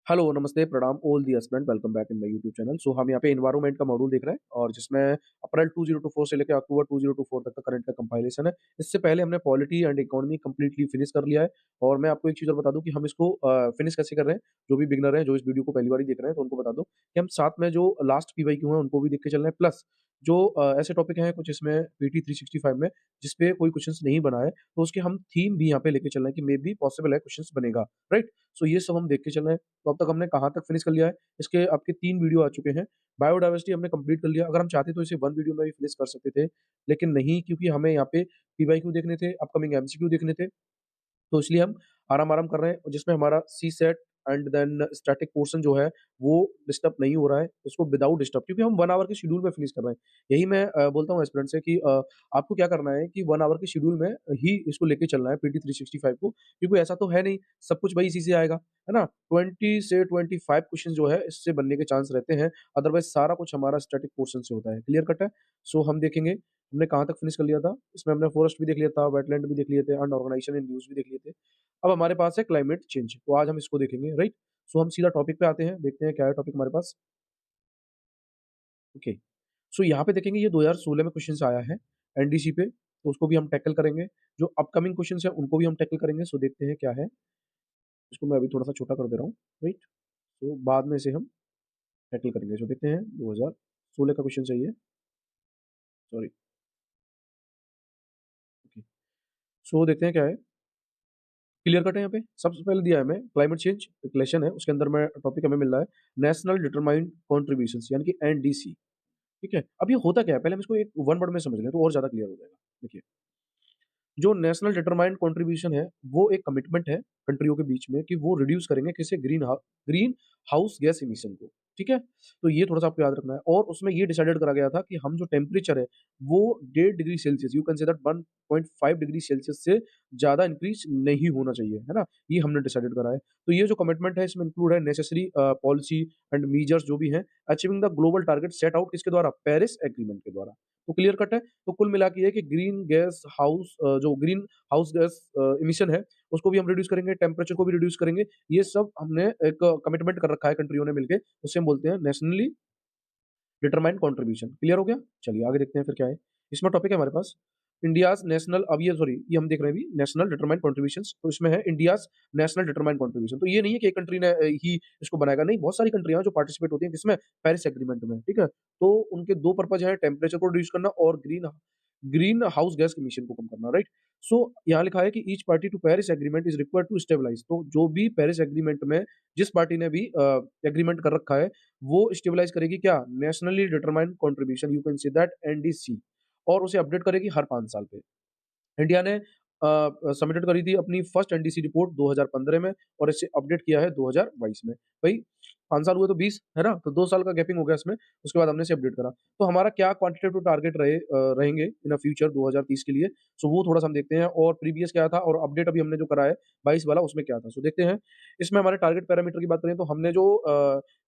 Hello, namaste, प्रणाम, all the aspirant, welcome back in my YouTube channel. So हम यहाँ पे एनवायरनमेंट का मॉड्यूल देख रहे हैं और जिसमें अप्रैल 2024 से लेकर अक्टूबर 2024 तक का करंट का कंपाइलेशन है। इससे पहले हमने polity and economy completely finish कर लिया है और मैं आपको एक चीज़ और बता दूँ कि हम इसको फिनिश कैसे कर रहे हैं। जो भी बिगिनर हैं, जो इस वीडियो को पहली बार ही देख रहे हैं, तो उनको बता दूँ कि हम साथ में जो लास्ट पीवाईक्यू हैं, उनको भी देख के चल रहे हैं। प्लस जो ऐसे टॉपिक हैं कुछ इसमें पीटी 365 में, जिस पे कोई क्वेश्चंस नहीं बना है, तो उसके हम थीम भी यहाँ पे लेके चल रहे हैं कि मे बी पॉसिबल है क्वेश्चंस बनेगा, राइट? सो ये सब हम देख के चल रहे हैं। तो अब तक हमने कहाँ तक फिनिश कर लिया है, इसके आपके 3 वीडियो आ चुके हैं। बायोडायवर्सिटी हमने कंप्लीट कर लिया। अगर हम चाहते तो इसे 1 वीडियो में भी फिनिश कर सकते थे, लेकिन नहीं, क्योंकि हमें यहाँ पे पीवाईक्यू देखने थे, अपकमिंग एमसीक्यू देखने थे। तो इसलिए हम आराम-आराम कर रहे हैं, और जिसमें हमारा CSAT and then static portion जो है, वो डिस्टर्ब नहीं हो रहा है, इसको विदाउट डिस्टर्ब, क्योंकि हम 1 आवर के शेड्यूल में फिनिश कर रहे हैं। यही मैं बोलता हूँ एस्पिरेंट से कि आपको क्या करना है कि 1 आवर के शेड्यूल में ही इसको लेके चलना है पीटी 365 को, क्योंकि ऐसा तो है नहीं, सब कुछ वही इसी से आएगा, है ना? 20 से 25 क्वेश्चन जो है, इससे बनने के चांस रहते हैं, अदरवाइज़ सारा कुछ हमारा स्टैटिक पोर्शन से होता है। क्लियर कट है? सो हम देखेंगे, हमने कहाँ तक फिनिश कर लिया था। इसमें हमने फॉरेस्ट भी देख लिया था, वेटलैंड भी देख लिए थे, अनऑर्गनाइजेशन इन यूज़ भी देख लिए थे। अब हमारे पास है क्लाइमेट चेंज, तो आज हम इसको देखेंगे, राइट? सो हम सीधा टॉपिक पे आते हैं, देखते हैं क्या है टॉपिक हमारे पास। ओके, सो यहाँ पे देखेंगे, ये 2016 में क्वेश्चन आया है एनडीसी पे, तो उसको भी हम टैकल करेंगे। जो अपकमिंग क्वेश्चन है उनको भी हम टैकल करेंगे। सो देखते हैं क्या है। इसको मैं अभी थोड़ा सा छोटा कर दे रहा हूँ, राइट? तो बाद में इसे हम टैकल करेंगे। सो देखते हैं, 2016 का क्वेश्चन चाहिए, सॉरी। ओके, सो देखते हैं क्या है। क्लियर कट है यहाँ पे। सबसे पहले दिया है हमें क्लाइमेट चेंज रिलेशन है, उसके अंदर में टॉपिक हमें मिल रहा है नेशनल डिटरमाइंड कंट्रीब्यूशंस, यानी कि एनडीसी। ठीक है? अब ये होता क्या है? पहले हम इसको एक वन वर्ड में समझ लें, तो और ज़्यादा क्लियर हो जाएगा। देखिए, जो नेशनल डिटरमाइंड कंट्रीब्यूशन है, वो एक कमिटमेंट है कंट्रियों के बीच में कि वो रिड्यूस करेंगे किसे, ग्रीन हाउस गैस इमिशन को। ठीक है? तो ये थोड़ा-सा आपको याद रखना है, और उसमें ये डिसाइडेड करा गया था कि हम जो टेम्परेचर है, वो 1.5 degree Celsius, you can say that 1.5 degree Celsius से ज़्यादा इंक्रीज़ नहीं होना चाहिए, है ना? ये हमने डिसाइडेड करा है। तो ये जो कमिटमेंट है, इसमें इंक्लूड है नेसेसरी पॉलिसी एंड मेजर्स जो भी हैं, achieving the global target set out किसके द्वारा? पेरिस एग्रीमेंट के द्वारा। तो क्लियर कट है। तो कुल मिला के ये है कि जो ग्रीन हाउस गैस इमिशन है, उसको भी हम रिड्यूस करेंगे, टेम्परेचर को भी रिड्यूस करेंगे। ये सब हमने एक कमिटमेंट कर रखा है कंट्रियों ने मिलके, उसे हम बोलते हैं नेशनली डिटरमाइंड कंट्रीब्यूशन। क्लियर हो गया? चलिए आगे देखते हैं फिर क्या है। इसमें टॉपिक है हमारे पास इंडियाज़ नेशनल, अब ये सॉरी, ये हम देख रहे हैं अभी नेशनल डिटरमाइंड कंट्रीब्यूशंस, तो इसमें है इंडियाज़ नेशनल डिटरमाइंड कंट्रीब्यूशन। तो ये नहीं है कि एक कंट्री ने ही इसको बनाएगा, नहीं, बहुत सारी कंट्रियाँ हैं जो पार्टिसिपेट होती हैं किसमें? पेरिस एग्रीमेंट में, ठीक है? तो उनके 2 पर्पज़ हैं, टेम्परेचर को रिड्यूस करना और green greenhouse gas emission को कम करना, राइट? सो यहाँ लिखा है कि each party to Paris agreement is required to stabilise, तो जो भी पेरिस एग्रीमेंट में जिस पार्टी ने भी एग्रीमेंट कर रखा है, वो स्टेबलाइज़ करेगी क्या? Nationally determined contribution, you can say that NDC, और उसे अपडेट करेगी हर 5 साल पे। इंडिया ने सबमिटेड करी थी अपनी फर्स्ट एनडीसी रिपोर्ट 2015 में, और इसे अपडेट किया है 2022 में। भई 5 साल हुए तो 20, है ना? तो 2 साल का गैपिंग हो गया इसमें, उसके बाद हमने इसे अपडेट करा। तो हमारा क्या क्वांटिटेटिव टारगेट रहेंगे इन फ्यूचर 2030 के लिए, सो वो थोड़ा-सा हम देखते हैं, और प्रीवियस क्या था और अपडेट अभी हमने जो करा है 22 वाला, उसमें क्या था। सो देखते हैं। इसमें हमारे टारगेट पैरामीटर की बात करें तो हमने जो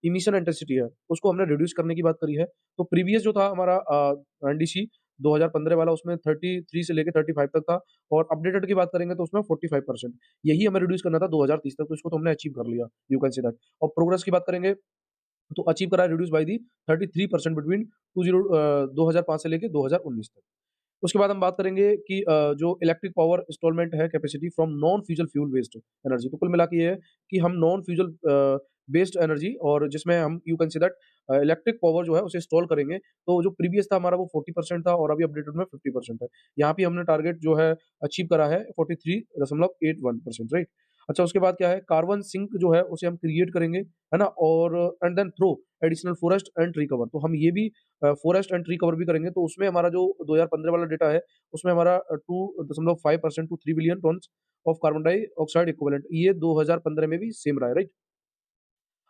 इमिशन इंटेंसिटी है, उसको हमने रिड्यूस करने की बात करी है। तो प्रीवियस जो था हमारा एनडीसी 2015 वाला, उसमें 33 से लेके 35 तक था, और अपडेटेड की बात करेंगे तो उसमें 45%। यही हमें रिड्यूस करना था 2030 तक, तो इसको तो हमने अचीव कर लिया, यू कैन से दैट। और प्रोग्रेस की बात करेंगे तो अचीव करा है, रिड्यूस बाय दी 33% बिटवीन 2005 से लेके 2019 तक। उसके बाद हम बात करेंगे कि जो इलेक्ट्रिक पावर इंस्टॉलमेंट है capacity from non fossil fuel based energy, तो कुल मिला के ये है कि हम नॉन फ्यूजल बेस्ड एनर्जी, और जिसमें हम you can say that electric power जो है उसे इंस्टॉल करेंगे। तो जो प्रीवियस था हमारा वो 40% था, और अभी अपडेटेड में 50% है। यहाँ पे हमने टारगेट जो है अचीव करा है 43.81%, राइट? अच्छा, उसके बाद क्या है, कार्बन सिंक जो है उसे हम क्रिएट करेंगे, है ना? और and then through additional forest and tree cover, तो हम ये भी फॉरेस्ट एंड ट्री कवर भी करेंगे। तो उसमें हमारा जो 2015 वाला डेटा है, उसमें हमारा 2.5% to 3 billion tons of carbon dioxide equivalent, ये 2015 में भी सेम रहा है, राइट?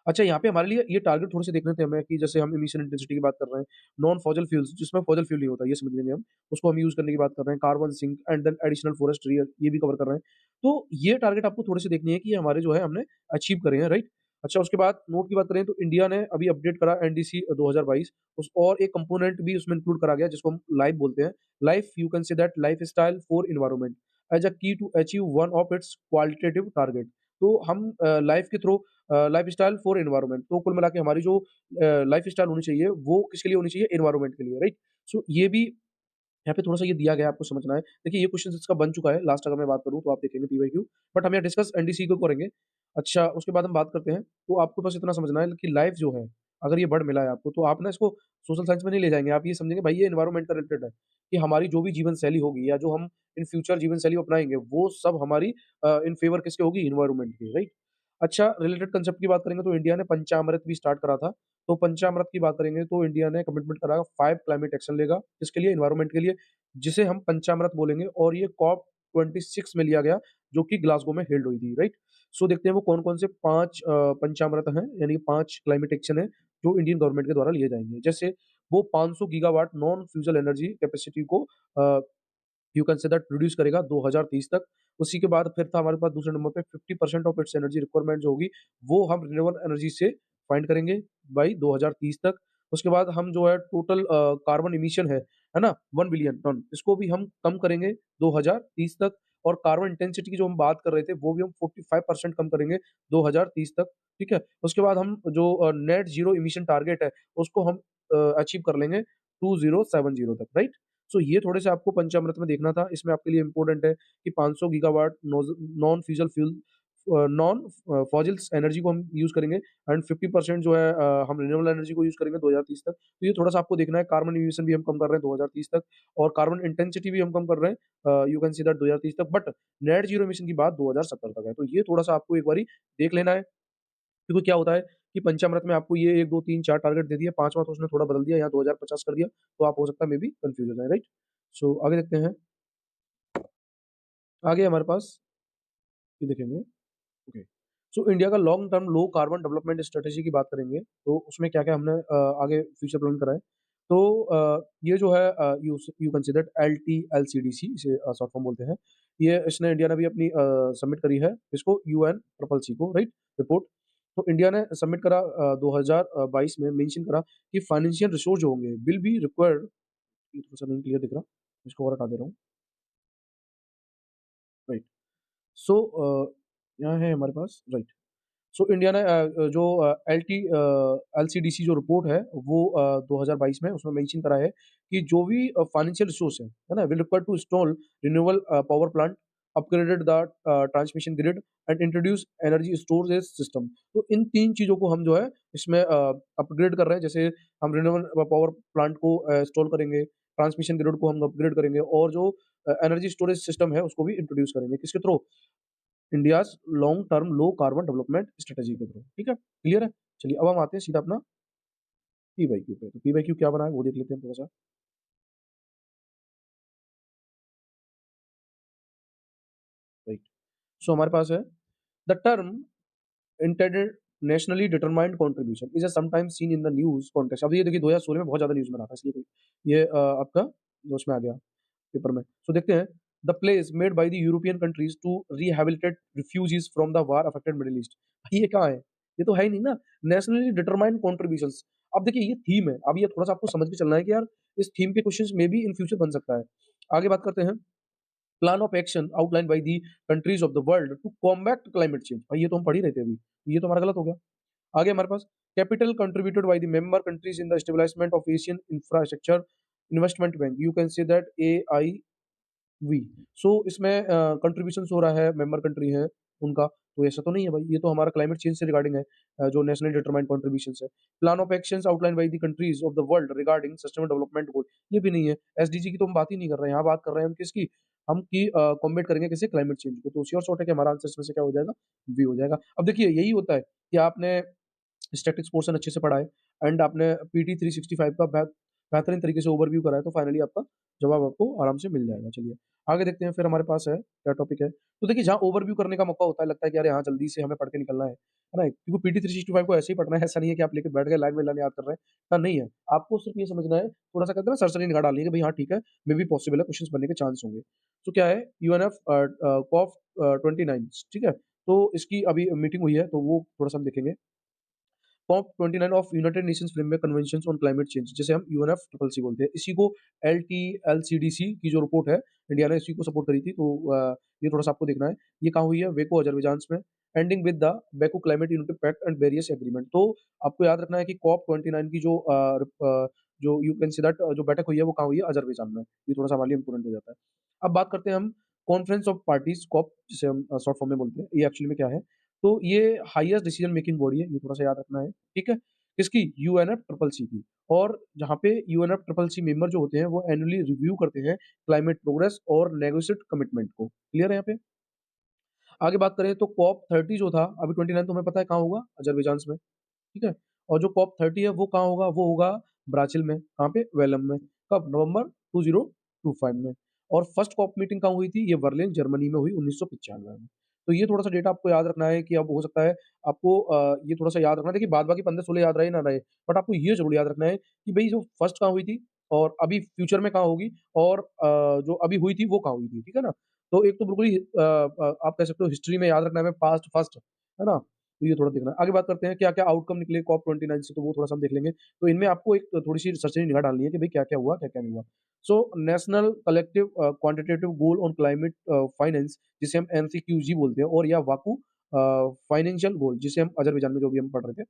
अच्छा, यहाँ पे हमारे लिए ये टारगेट थोड़े से देखने थे हमें, कि जैसे हम इमिशन इंटेंसिटी की बात कर रहे हैं, नॉन फॉसिल फ्यूल्स जिसमें फॉसिल फ्यूल नहीं होता, ये समझ लेंगे हम, उसको हम यूज़ करने की बात कर रहे हैं, carbon sink and then additional forestry, ये भी कवर कर रहे हैं। तो ये टारगेट आपको थोड़े से देखनी है कि ये हमारे जो है हमने अचीव करे हैं, राइट? अच्छा, उसके बाद नोट की बात करें तो इंडिया ने अभी अपडेट करा एनडीसी 2022, उस और एक कंपोनेंट भी उसमें इंक्लूड करा गया जिसको हम लाइफ बोलते हैं। Life, you can say that lifestyle for environment as a key to achieve one of its qualitative target. तो हम लाइफ के थ्रू लाइफ़स्टाइल फॉर एनवायरनमेंट। तो कुल मिला के हमारी जो लाइफ़स्टाइल होनी चाहिए, वो किसके लिए होनी चाहिए? एनवायरनमेंट के लिए, राइट? सो ये भी यहाँ पे थोड़ा-सा ये दिया गया है, आपको समझना है। देखिए, ये क्वेश्चन इसका बन चुका है, लास्ट अगर मैं बात करूँ तो आप देखेंगे पीवाईक्यू, बट हम यहाँ डिस्कस एनडीसी को करेंगे। अच्छा, उसके बाद हम बात करते हैं, तो आपको बस इतना समझना है कि लाइफ़ जो है, अगर ये वर्ड मिला है आपको, तो आप ना इसको सोशल साइंस में नहीं ले जाएँगे, आप ये समझेंगे भाई ये एनवायरनमेंट का रिलेटेड है, कि हमारी जो भी जीवन शैली होगी या जो हम इन फ्यूचर जीवन शैली अपनाएँगे, वो सब हमारी इन फेवर किसके होगी? एनवायरनमेंट की, राइट? अच्छा, रिलेटेड कांसेप्ट की बात करेंगे तो इंडिया ने पंचामृत भी स्टार्ट करा था। तो पंचामृत की बात करेंगे तो इंडिया ने कमिटमेंट करा 5 क्लाइमेट एक्शन लेगा, किसके लिए? एनवायरनमेंट के लिए, जिसे हम पंचामृत बोलेंगे और ये कॉप 26 में लिया गया, जो कि ग्लासगो में हेल्ड हुई थी, राइट? सो देखते हैं वो कौन-कौन से 5 पंचामृत हैं, यानी 5 क्लाइमेट एक्शन है, जो इंडियन गवर्नमेंट के द्वारा लिए जाएँगे। जैसे वो 500 गीगावाट नॉन फ्यूज़ल एनर्जी कैपेसिटी को you can say that produce करेगा 2030 तक। उसी के बाद फिर था हमारे पास दूसरे नंबर पे 50% ऑफ इट्स एनर्जी रिक्वायरमेंट जो होगी, वो हम रिन्यूएबल एनर्जी से फाइंड करेंगे बाय 2030 तक। उसके बाद हम जो है टोटल कार्बन इमिशन है ना? 1 बिलियन टन, इसको भी हम कम करेंगे 2030 तक, और कार्बन इंटेंसिटी की जो हम बात कर रहे थे, वो भी हम 45% कम करेंगे 2030 तक, ठीक है? उसके बाद हम जो नेट ज़ीरो इमिशन टारगेट है, उसको हम अचीव कर लेंगे 2070 तक, राइट? सो ये थोड़े से आपको पंचामृत में देखना था। इसमें आपके लिए इम्पोर्टेंट है कि 500 gigawatt non fossil fuel non fossils energy को हम यूज़ करेंगे, एंड 50% जो है हम रिन्यूएबल एनर्जी को यूज़ करेंगे 2030 तक। तो ये थोड़ा-सा आपको देखना है, कार्बन एमिशन भी हम कम कर रहे हैं 2030 तक, और कार्बन इंटेंसिटी भी हम कम कर रहे हैं यू कैन सी दैट 2030 तक, बट नेट ज़ीरो एमिशन की बात 2070 तक है। तो ये थोड़ा-सा आपको एक बारी देख लेना है। क्योंकि क्या होता है कि पंचामृत में आपको ये 1, 2, 3, 4 टारगेट दे दिए, 5वाँ तो उसने थोड़ा बदल दिया, यहाँ 2050 कर दिया, तो आप हो सकता है मे बी कन्फ्यूज़ हो जाएँ, राइट? सो आगे देखते हैं। आगे हमारे पास ये देखेंगे, ओके। सो इंडिया का long term low carbon development strategy की बात करेंगे, तो उसमें क्या-क्या हमने आगे फ्यूचर प्लान करा है। तो ये जो है यू कंसीडर एलटीएलसीडीसी, इसे शॉर्ट फॉर्म बोलते हैं। ये इसने इंडिया ने भी अपनी सबमिट करी है, इसको यूएन ट्रिपल सी को, राइट? रिपोर्ट। तो इंडिया ने सबमिट करा 2022 में मेंशन करा कि फाइनेंशियल रिसोर्स जो होंगे विल बी रिक्वायर्ड, ये थोड़ा-सा नहीं क्लियर दिख रहा, इसको और हटा दे रहा हूँ, राइट। सो यहाँ है हमारे पास, राइट। सो इंडिया ने जो एलसीडीसी जो रिपोर्ट है, वो 2022 में उसमें मेंशन करा है कि जो भी फाइनेंशियल रिसोर्स है ना? Will require to install renewable power plant, upgraded the transmission grid and introduce energy storage system. तो इन 3 चीज़ों को हम जो है इसमें अपग्रेड कर रहे हैं। जैसे हम रिन्यूएबल पावर प्लांट को इंस्टॉल करेंगे, ट्रांसमिशन ग्रिड को हम अपग्रेड करेंगे, और जो एनर्जी स्टोरेज सिस्टम है उसको भी इंट्रोड्यूस करेंगे। किसके through? India's long term low carbon development strategy के थ्रू, ठीक है? क्लियर है? चलिए अब हम आते हैं सीधा अपना पीवाईक्यू पे। तो पीवाईक्यू क्या बना है वो देख लेते हैं थोड़ा-सा, राइट। सो हमारे पास है the term intended nationally determined contribution is sometimes seen in the news context. अब ये देखिए 2016 में बहुत ज़्यादा न्यूज़ में रहा था, इसलिए ये आपका उसमें आ गया पेपर में। सो देखते हैं, the place made by the European countries to rehabilitate refugees from the war affected Middle East. ये कहाँ है? ये तो है ही नहीं ना। Nationally determined contributions. अब देखिए ये थीम है, अब ये थोड़ा सा आपको समझ के चलना है कि यार इस थीम पे questions may be in future बन सकता है। आगे बात करते हैं, plan of action outline by the countries of the world to combat climate change. भाई ये तो हम पढ़ ही रहे थे अभी, ये तो हमारा गलत हो गया। आगे हमारे पास capital contributed by the member countries in the establishment of Asian infrastructure investment bank, you can say that AIIB. So इसमें कंट्रीब्यूशंस हो रहा है, मेंबर कंट्री है उनका, तो ऐसा तो नहीं है भाई, ये तो हमारा क्लाइमेट चेंज से रिगार्डिंग है, जो नेशनली डिटरमाइंड कंट्रीब्यूशंस है। Plan of actions outline by the countries of the world regarding sustainable development गोल, ये भी नहीं है। एसडीजी की तो हम बात ही नहीं कर रहे हैं, यहाँ बात कर रहे हैं हम किसकी? हम की कॉम्बैट करेंगे किसे? क्लाइमेट चेंज को। तो श्योर शॉट है कि हमारा आंसर इसमें से क्या हो जाएगा? बी हो जाएगा। अब देखिए यही होता है कि आपने स्टैटिक्स पोर्शन अच्छे से पढ़ा है, एंड आपने पीटी 365 का बेहतरीन तरीके से ओवरव्यू करा है, तो फाइनली आपका जवाब आपको आराम से मिल जाएगा। चलिए आगे देखते हैं, फिर हमारे पास है क्या टॉपिक है। तो देखिए जहाँ ओवरव्यू करने का मौका होता है, लगता है कि अरे हाँ जल्दी से हमें पढ़ के निकलना है ना? क्योंकि पीटी 365 को ऐसे ही पढ़ना है, ऐसा नहीं है कि आप लेके बैठ गए लाइन बाई लाइन याद कर रहे हैं, हाँ नहीं है। आपको सिर्फ ये समझना है, थोड़ा सा कहते हैं ना सरसरी निगाह डालनी है कि भाई हाँ ठीक है, मे बी पॉसिबल है, क्वेश्चन बनने के चांस होंगे। तो क्या है, यूएनएफ कॉफ 29, ठीक है? तो इसकी अभी मीटिंग हुई है, तो वो थोड़ा सा हम देखेंगे। COP 29 of United Nations framework convention on climate Change, जिसे हम यूएनएफ ट्रिपल सी बोलते हैं। इसी को एलटीएलसीडीसी की जो रिपोर्ट है, इंडिया ने इसी को सपोर्ट करी थी। तो ये थोड़ा सा आपको देखना है। ये कहाँ हुई है? वेको अजरबैजान में। Ending with the Baku climate unity pact and various agreement. तो आपको याद रखना है कि कॉप 29 की जो यू कैन सी दैट जो बैठक हुई है वो कहाँ हुई है? अज़रबैजान में। ये थोड़ा-सा हमारे लिए इम्पोर्टेंट हो जाता है। अब बात करते हैं हम कॉन्फ्रेंस ऑफ पार्टीज़ कॉप, जिसे हम शॉर्ट फॉर्म में बोलते हैं। ये एक्चुअली में क्या है? तो ये हाईएस्ट डिसीजन मेकिंग बॉडी है, ये थोड़ा-सा याद रखना है, ठीक है? किसकी? यूएनएफ ट्रिपल सी की। और जहाँ पे यूएनएफ ट्रिपल सी मेंबर जो होते हैं वो एनुअली रिव्यू करते हैं क्लाइमेट प्रोग्रेस और नेगोशिएट कमिटमेंट को। क्लियर है यहाँ पे? आगे बात करें तो कॉप 30 जो था, अभी 29 तो हमें पता है कहाँ होगा? अज़रबैजान में, ठीक है? और जो कॉप 30 है वो कहाँ होगा? वो होगा ब्राज़ील में। कहाँ पे? वेलम में। कब? नवंबर 2025 में। और फर्स्ट कॉप मीटिंग कहाँ हुई थी? ये बर्लिन, जर्मनी में हुई 1995 में। तो ये थोड़ा-सा डेटा आपको याद रखना है कि अब हो सकता है आपको ये थोड़ा-सा याद रखना है। देखिए बाद बाकी 15-16 याद रहे ना रहे, बट आपको ये ज़रूर याद रखना है कि भई जो फर्स्ट कहाँ हुई थी और अभी फ्यूचर में कहाँ होगी और जो अभी हुई थी वो कहाँ हुई थी, ठीक है ना? तो एक तो बिल्कुल ही आप कह सकते हो हिस्ट्री में याद रखना है हमें पास्ट फर्स्ट, है ना? तो ये थोड़ा देखना है। आगे बात करते हैं क्या-क्या आउटकम निकले कॉप 29 से, तो वो थोड़ा-सा हम देख लेंगे। तो इनमें आपको एक थोड़ी-सी रिसर्च निगाह डालनी है कि भई क्या-क्या हुआ, क्या-क्या नहीं हुआ। So national collective quantitative goal on climate finance, जिसे हम एनसीक्यूजी बोलते हैं, और या वाकू फाइनेंशियल गोल, जिसे हम अज़रबैजान में जो भी हम पढ़ रहे थे।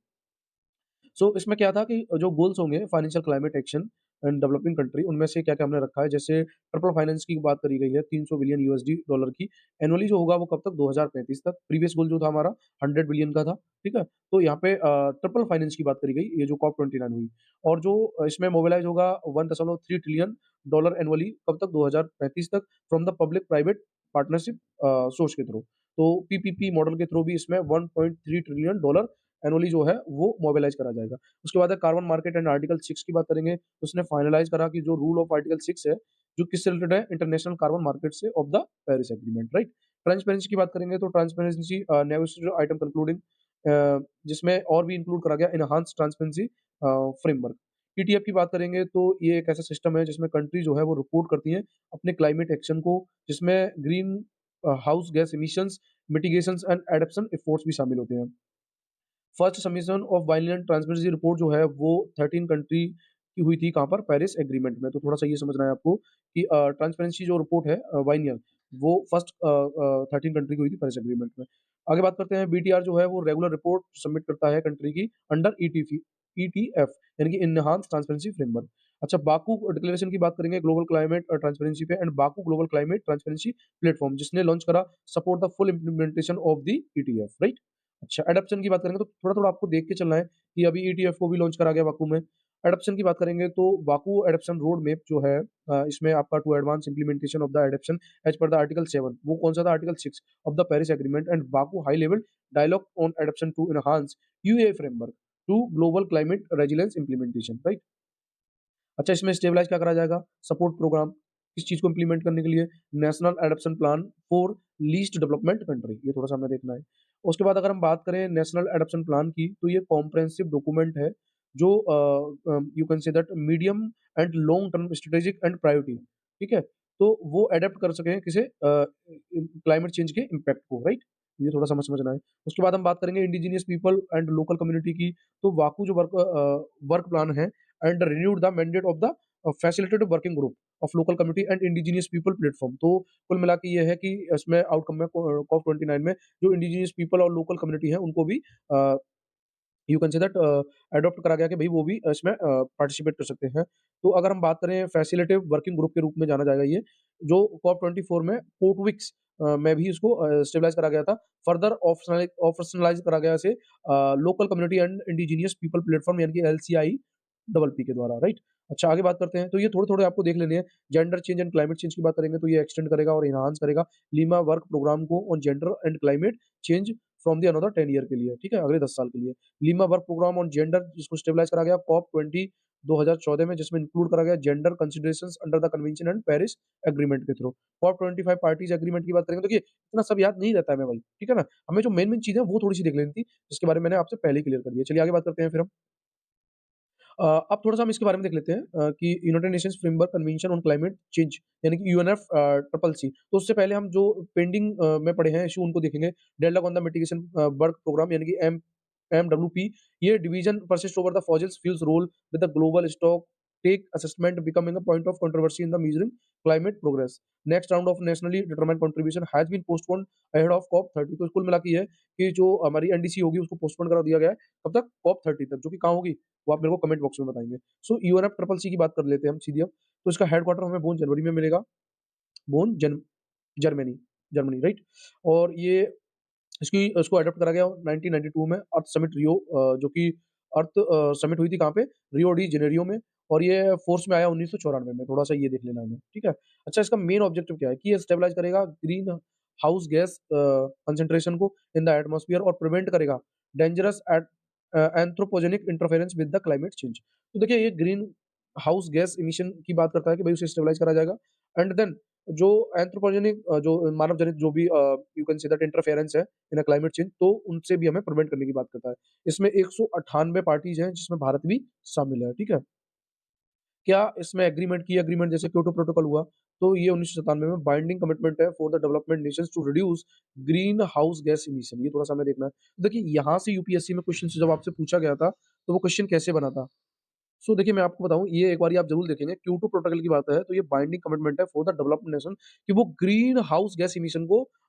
सो इसमें क्या था कि जो गोल्स होंगे financial climate action and developing country, उनमें से क्या-क्या हमने रखा है, जैसे ट्रिपल फाइनेंस की बात करी गई है 300 बिलियन यूएसडी डॉलर की। एनुअली जो होगा वो कब तक? 2035 तक। प्रीवियस गोल जो था हमारा 100 बिलियन का था, ठीक है? तो यहाँ पे ट्रिपल फाइनेंस की बात करी गई, ये जो कॉप 29 हुई। और जो इसमें मोबिलाइज़ होगा 1.3 ट्रिलियन डॉलर एनुअली, कब तक? 2035 तक, from the public private partnership source के थ्रू। तो पीपीपी मॉडल के थ्रू भी इसमें 1.3 ट्रिलियन डॉलर एनुअली जो है वो मोबिलाइज़ करा जाएगा। उसके बाद है कार्बन मार्केट एंड आर्टिकल 6 की बात करेंगे, तो उसने फाइनलाइज़ करा कि जो रूल ऑफ आर्टिकल 6 है, जो किससे रिलेटेड है? इंटरनेशनल कार्बन मार्केट से of the Paris agreement, right? Transparency की बात करेंगे तो ट्रांसपेरेंसी नेगोशिएटेड आइटम कंक्लूडिंग जिसमें और भी इंक्लूड करा गया एनहांस्ड ट्रांसपेरेंसी फ्रेमवर्क। ईटीएफ की बात करेंगे तो ये एक ऐसा सिस्टम है जिसमें कंट्री जो है वो रिपोर्ट करती हैं अपने क्लाइमेट एक्शन को, जिसमें greenhouse gas emissions, mitigations and adaptation efforts भी शामिल होते हैं। फर्स्ट सबमिशन ऑफ बाइलियन ट्रांसपेरेंसी रिपोर्ट जो है वो 13 कंट्री की हुई थी, कहाँ पर? पेरिस एग्रीमेंट में। तो थोड़ा-सा ये समझना है आपको कि ट्रांसपेरेंसी जो रिपोर्ट है बाइलियन, वो फर्स्ट 13 कंट्री की हुई थी पेरिस एग्रीमेंट में। आगे बात करते हैं बीटीआर जो है वो रेगुलर रिपोर्ट सबमिट करता है कंट्री की अंडर ईटीफी ईटीएफ, यानी कि एनहांस्ड ट्रांसपेरेंसी फ्रेमवर्क। अच्छा, बाकू डिक्लेरेशन की बात करेंगे ग्लोबल क्लाइमेट ट्रांसपेरेंसी पे, and Baku global climate transparency platform जिसने लॉन्च करा support the full implementation of the ETF, right? अच्छा, एडॉप्शन की बात करेंगे तो थोड़ा-थोड़ा आपको देख के चलना है कि अभी ईटीएफ को भी लॉन्च करा गया बाकू में। एडॉप्शन की बात करेंगे तो बाकू एडॉप्शन रोड मैप जो है इसमें आपका to advance implementation of the adoption as per the article 7, वो कौन-सा था? Article 6 of the Paris agreement and Baku high level dialogue on adoption to enhance UA framework to global climate resilience implementation, right? अच्छा, इसमें stabilise क्या करा जाएगा? Support programme, किस चीज़ को इम्प्लीमेंट करने के लिए? National adoption plan for least development country, ये थोड़ा-सा हमें देखना है। उसके बाद अगर हम बात करें नेशनल एडॉप्शन प्लान की, तो ये कॉम्प्रिहेंसिव डॉक्यूमेंट है जो you can say that medium and long term strategic and priority, ठीक है? तो वो अडॉप्ट कर सकें किसे? क्लाइमेट चेंज के इम्पैक्ट को, राइट? ये थोड़ा समझना है। उसके बाद हम बात करेंगे indigenous people and local community की, तो वाकू जो वर्क प्लान है and renewed the mandate of the facilitative working group of local community and indigenous people platform. तो कुल मिला के ये है कि इसमें आउटकम में कॉप 29 में जो इंडिजिनियस पीपल और लोकल कम्युनिटी है उनको भी you can say that adopt करा गया कि भई वो भी इसमें पार्टिसिपेट कर सकते हैं। तो अगर हम बात करें फैसिलिटेटिव वर्किंग ग्रुप के रूप में जाना जाएगा ये, जो कॉप 24 में पोर्टविक्स में भी इसको स्टेबलाइज़ करा गया था। फर्दर ऑप्शनलाइज़ करा गया इसे local community and indigenous people platform, यानी कि एलसीआई डबल पी के द्वारा, राइट? अच्छा, आगे बात करते हैं, तो ये थोड़े-थोड़े आपको देख लेने हैं। Gender change and climate change की बात करेंगे तो ये एक्सटेंड करेगा और एनहांस करेगा लीमा वर्क प्रोग्राम को on gender and climate change from the another 10 year के लिए, ठीक है? अगले 10 साल के लिए। Lima work programme on gender जिसको स्टेबलाइज़ करा गया कॉप 20 2014 में, जिसमें इंक्लूड करा गया gender considerations under the convention and Paris agreement के थ्रू। कॉप 25 पार्टीज़ एग्रीमेंट की बात करेंगे, देखिए इतना सब याद नहीं रहता है हमें भाई, ठीक है ना? हमें जो मेन-मेन चीज़ें हैं वो थोड़ी-सी देख लेनी थी, जिसके बारे में मैंने आपसे पहले ही क्लियर कर दिया। चलिए आगे बात करते हैं फिर हम। अब थोड़ा-सा हम इसके बारे में देख लेते हैं कि United Nations framework convention on climate change, यानी कि यूएनएफ ट्रिपल सी। तो उससे पहले हम जो पेंडिंग में पड़े हैं इश्यू उनको देखेंगे। Deadlock on the mitigation work programme, यानी कि एमडब्ल्यूपी, ये division persist over the fossil fuels role with the global stock take assessment becoming a point of controversy in the measuring climate progress. Next round of nationally determined contribution has been postponed ahead of COP 30. तो कुल मिला के ये है कि जो हमारी NDC होगी उसको पोस्टपोन करा दिया गया है कब तक, COP 30 तक, जो कि कहाँ होगी वो आप मेरे को कमेंट बॉक्स में बताएंगे. सो यूएनएफ ट्रिपल सी की बात कर लेते हैं हम सीधी अब. तो इसका हेडक्वार्टर हमें बोन जनवरी में मिलेगा, बोन जर्मनी, जर्मनी राइट. और ये इसकी इसको अडॉप्ट करा गया 1992 में अर्थ समिट रियो, जो कि अर्थ समिट हुई थी कहाँ पे, रियो डी जेनेरियो में. और ये फोर्स में आया 1994 में. थोड़ा सा ये देख लेना हमें, ठीक है. अच्छा, इसका मेन ऑब्जेक्टिव क्या है कि ये स्टेबलाइज करेगा ग्रीन हाउस गैस कंसेंट्रेशन को इन द एटमॉस्फेयर और प्रिवेंट करेगा dangerous anthropogenic interference with the climate change. तो देखिए ये ग्रीन हाउस गैस इमिशन की बात करता है कि भाई उसे स्टेबलाइज करा जाएगा. एंड देन जो एंथ्रोपोजेनिक जो मानव जनित जो भी you can say that interference है इन अ क्लाइमेट चेंज, तो उनसे भी हमें प्रिवेंट करने की बात करता है. इसमें 198 पार्टीज हैं जिसमें भारत भी शामिल है, ठीक है. क्या इसमें एग्रीमेंट की, एग्रीमेंट जैसे क्योटो प्रोटोकॉल हुआ, तो ये 1997 में बाइंडिंग कमिटमेंट है for the development nations to reduce greenhouse gas emission. ये थोड़ा सा हमें देखना है. देखिए यहाँ से यूपीएससी में क्वेश्चन जब आपसे पूछा गया था तो वो क्वेश्चन कैसे बना था. सो देखिए मैं आपको बताऊं, ये एक बार आप जरूर देखेंगे. क्योटो प्रोटोकॉल की बात है तो ये बाइंडिंग कमिटमेंट है फॉर द डेवलपमेंट नेशन कि वो ग्रीन हाउस गैस इमिशन को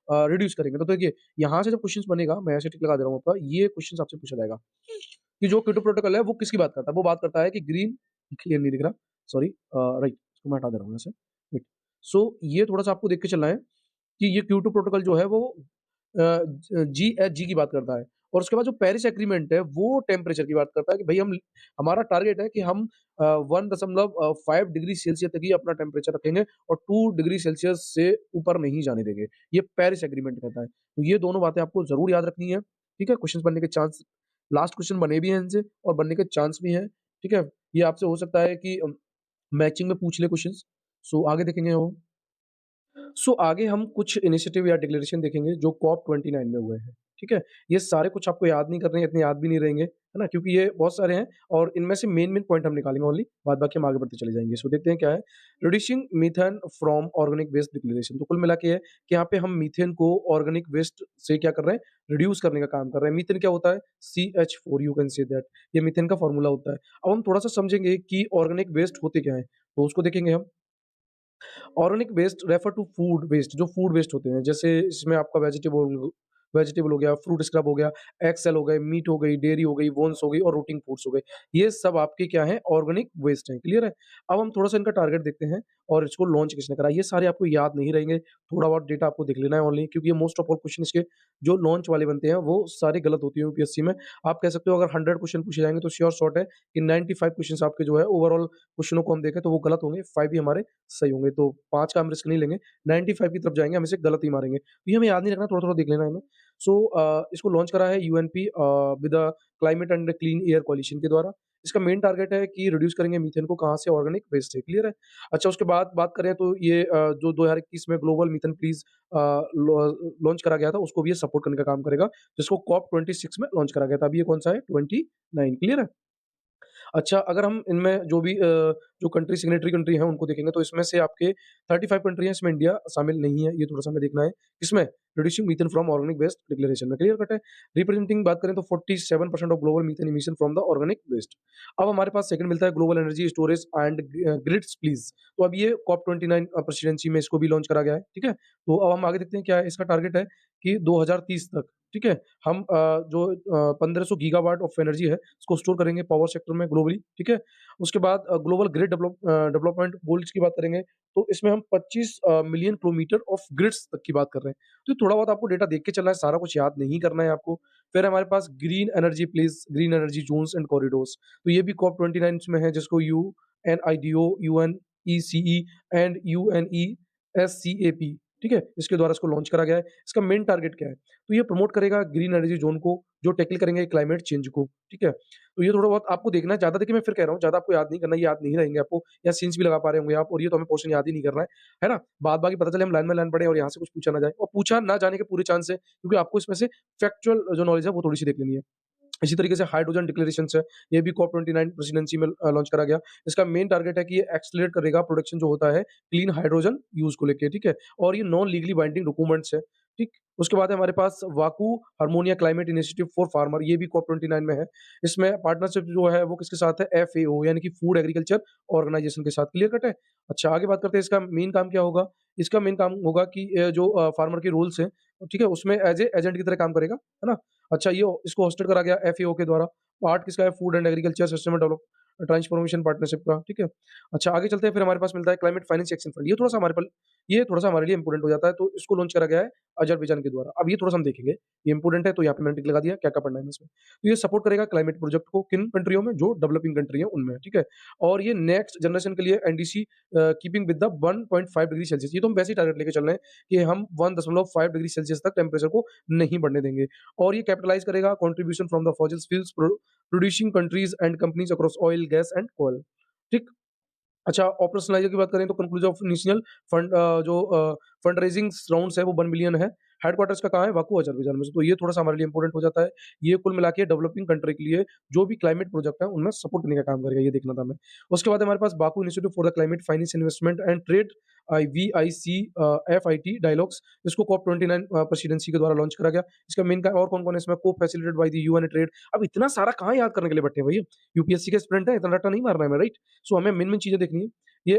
रिड्यूस करेंगे. तो देखिए यहाँ से जब क्वेश्चन बनेगा, मैं ऐसे टिक लगा दे रहा हूँ आपका, ये क्वेश्चन आपसे पूछा जाएगा कि जो क्योटो प्रोटोकॉल है वो किसकी बात करता है. वो बात करता है कि ग्रीन, क्लियर नहीं दिख रहा, सॉरी, राइट, इसको मैं हटा दे रहा हूँ यहाँ से. राइट. सो ये थोड़ा सा आपको देख के चलना है कि ये क्योटो प्रोटोकॉल जो है वो जीएचजी की बात करता है. और उसके बाद जो पेरिस एग्रीमेंट है वो टेम्परेचर की बात करता है कि भाई हम, हमारा टारगेट है कि हम 1.5 डिग्री सेल्सियस तक ही अपना टेम्परेचर रखेंगे और 2 डिग्री सेल्सियस से ऊपर नहीं जाने देंगे. ये पेरिस एग्रीमेंट कहता है. तो ये दोनों बातें आपको जरूर याद रखनी है, ठीक है. क्वेश्चन बनने के चांस, लास्ट क्वेश्चन बने भी हैं इनसे और बनने के चांस भी हैं, ठीक है. ये आपसे हो सकता है कि मैचिंग में पूछ ले क्वेश्चंस. सो आगे देखेंगे हम. सो आगे हम कुछ इनिशिएटिव या डिक्लेरेशन देखेंगे जो COP 29 में हुए हैं, ठीक है? ये सारे कुछ आपको याद नहीं करने हैं, इतने याद भी नहीं रहेंगे, है ना? क्योंकि ये बहुत सारे हैं और इनमें से मेन पॉइंट हम निकालेंगे ओनली, बाद बाकी हम आगे बढ़ते चले जाएँगे। सो देखते हैं क्या है? Reducing methane from organic waste declaration. तो कुल मिला के है कि यहाँ पे हम मीथेन को ऑर्गेनिक वेस्ट से क्या कर रहे हैं? रिड्यूस करने का काम कर रहे हैं। मीथेन क्या होता है? CH4, you can say that, ये मीथेन का फॉर्मूला होता है। अब हम थोड़ा-सा समझेंगे कि ऑर्गेनिक वेस्ट होते क्या हैं? तो उसको देखेंगे हम। Organic waste refer to food waste, जो फूड वेस्ट होते हैं, जैसे इसमें आपका वेजिटेबल वेजिटेबल हो गया, फ्रूट स्क्रब हो गया, एग सेल हो गए, मीट हो गई, डेयरी हो गई, बोन्स हो गई और रूटिंग फूड्स हो गए. ये सब आपके क्या हैं? ऑर्गेनिक वेस्ट हैं. क्लियर है? अब हम थोड़ा-सा इनका टारगेट देखते हैं और इसको लॉन्च किसने करा. ये सारे आपको याद नहीं रहेंगे, थोड़ा बहुत डेटा आपको देख लेना है ओनली, क्योंकि ये मोस्ट ऑफ ऑल क्वेश्चन इसके जो लॉन्च वाले बनते हैं वो सारे गलत होती है यूपीएससी में. आप कह सकते हो अगर 100 क्वेश्चन पूछे जाएँगे तो श्योर शॉट है कि 95 क्वेश्चंस आपके जो है ओवरऑल क्वेश्चनों को हम देखें तो वो गलत होंगे, 5 ही हमारे सही होंगे. तो 5 का हम रिस्क नहीं लेंगे, 95 की तरफ जाएँगे, हम इसे गलत ही मारेंगे. तो ये हमें याद नहीं रखना, थोड़ा-थोड़ा देख लेना है हमें. सो इसको लॉन्च करा है UNEP with the climate and clean air कोalition के द्वारा. इसका मेन टारगेट है कि रिड्यूस करेंगे मीथेन को कहाँ से? ऑर्गेनिक वेस्ट से. क्लियर है? अच्छा, उसके बाद बात करें तो ये जो 2021 में ग्लोबल मीथेन प्लीज लॉन्च करा गया था उसको भी ये सपोर्ट करने का काम करेगा, जिसको COP 26 में लॉन्च करा गया था. अभी ये कौन सा है? 29. क्लियर है? अच्छा, अगर हम इनमें जो भी जो कंट्री सिग्नेटरी कंट्री हैं उनको देखेंगे तो इसमें से आपके 35 कंट्री हैं, इसमें इंडिया शामिल नहीं है, ये थोड़ा-सा हमें देखना है। किसमें? Reducing methane from organic waste declaration में, क्लियर कट है। रिप्रेजेंटिंग बात करें तो 47% of global methane emission from the organic waste. अब हमारे पास सेकंड मिलता है global energy storage and grids please. तो अब ये COP 29 प्रेसिडेंसी में इसको भी लॉन्च करा गया है, ठीक है? तो अब हम आगे देखते हैं क्या है इसका टारगेट है कि 2030 तक, ठीक है? हम जो 1500 गीगावाट ऑफ एनर्जी है, इसको स्टोर करेंगे पावर सेक्टर में ग्लोबली, ठीक है? उसके बाद ग्लोबल ग्रिड डेवलपमेंट गोल्स की बात करेंगे, तो इसमें हम 25 मिलियन किलोमीटर ऑफ ग्रिड्स तक की बात कर रहे हैं। तो थोड़ा बहुत आपको डेटा देख के चलना है, सारा कुछ याद नहीं करना है आपको। फिर हमारे पास green energy place, green energy zones and corridors, तो ये भी COP 29 में है, जिसको यूएनआईडीओ, यूएनईसीई एंड यूएनईएससीएपी, ठीक है? इसके द्वारा इसको लॉन्च करा गया है। इसका मेन टारगेट क्या है? तो ये प्रमोट करेगा ग्रीन एनर्जी ज़ोन को, जो टैकल करेंगे क्लाइमेट चेंज को, ठीक है? तो ये थोड़ा बहुत आपको देखना है, ज़्यादा देखिए मैं फिर कह रहा हूँ, ज़्यादा आपको याद नहीं करना, ये याद नहीं रहेंगे आपको, या सीन्स भी लगा पा रहे होंगे आप, और ये तो हमें पोर्शन याद ही नहीं करना है ना? बाद बाकी पता चले हम लाइन में लाइन पढ़े और यहाँ से कुछ पूछा ना जाए, और पूछा ना जाने के पूरे चांस है, क्योंकि आपको इसमें से फैक्चुअल जो नॉलेज है वो थोड़ी-सी देख लेनी है। इसी तरीके से हाइड्रोजन डिक्लेरेशंस है, ये भी COP 29 प्रेसिडेंसी में लॉन्च करा गया। इसका मेन टारगेट है कि ये एक्सेलरेट करेगा प्रोडक्शन जो होता है क्लीन हाइड्रोजन यूज़ को लेके, ठीक है? और ये नॉन लीगली बाइंडिंग डॉक्यूमेंट्स है। ठीक? उसके बाद है हमारे पास वाकू हार्मोनिया क्लाइमेट इनिशिएटिव फॉर फार्मर, ये भी कॉप 29 में है। इसमें पार्टनरशिप जो है वो किसके साथ है? एफएओ यानी कि फूड एग्रीकल्चर ऑर्गेनाइजेशन के साथ। क्लियर कट है? अच्छा, आगे बात करते हैं इसका मेन काम क्या होगा? इसका मेन काम होगा कि जो फार्मर के रूल्स हैं, ठीक है? उसमें एज़ ए एजेंट की तरह काम करेगा, है ना? अच्छा, ये इसको होस्टेड करा गया एफएओ के द्वारा। पार्ट किसका है? Food and agriculture system develop transformation partnership का, ठीक है? अच्छा, आगे चलते हैं, फिर हमारे पास मिलता है क्लाइमेट फाइनेंस एक्शन फंड। ये थोड़ा-सा हमारे लिए इम्पोर्टेंट हो जाता है, तो इसको लॉन्च करा गया है अज़रबैजान के द्वारा। अब ये थोड़ा-सा हम देखेंगे, ये इम्पोर्टेंट है, तो यहाँ पे मैंने टिक लगा दिया, क्या-क्या पढ़ना है हमें इसमें। तो ये सपोर्ट करेगा क्लाइमेट प्रोजेक्ट को किन कंट्रियों में? जो डेवलपिंग कंट्री है उनमें, ठीक है? और ये नेक्स्ट जनरेशन के लिए NDC keeping with the 1.5 degree Celsius, ये तो हम वैसे ही टारगेट लेके चल रहे हैं कि हम 1.5 डिग्री सेल्सियस तक टेम्परेचर को नहीं बढ़ने देंगे। और ये कैपिटलाइज़ करेगा contribution from the fossil fuels producing countries and companies across oil, gas and coal, ठीक? अच्छा, ऑपरेशनलाइज़र की बात करें तो conclusion of initial fund raising rounds है वो 1 बिलियन है। हेडक्वार्टर्स का कहाँ है? बाकू अज़रबैजान में से, तो ये थोड़ा-सा हमारे लिए इम्पोर्टेंट हो जाता है। ये कुल मिला के डेवलपिंग कंट्री के लिए जो भी क्लाइमेट प्रोजेक्ट है उनमें सपोर्ट करने का काम करेगा, ये देखना था हमें। उसके बाद हमारे पास Baku institute for the climate finance investment and trade BICFIT dialogues, इसको कॉप 29 प्रेसिडेंसी के द्वारा लॉन्च करा गया। इसका मेन का और कौन-कौन है इसमें? को facilitated by the UN trade. अब इतना सारा कहाँ याद करने के लिए बैठे हैं भैया? यूपीएससी के एस्पिरेंट है, इतना रट्टा नहीं मारना है हमें, राइट? सो हमें मेन-मेन चीज़ें देखनी है। ये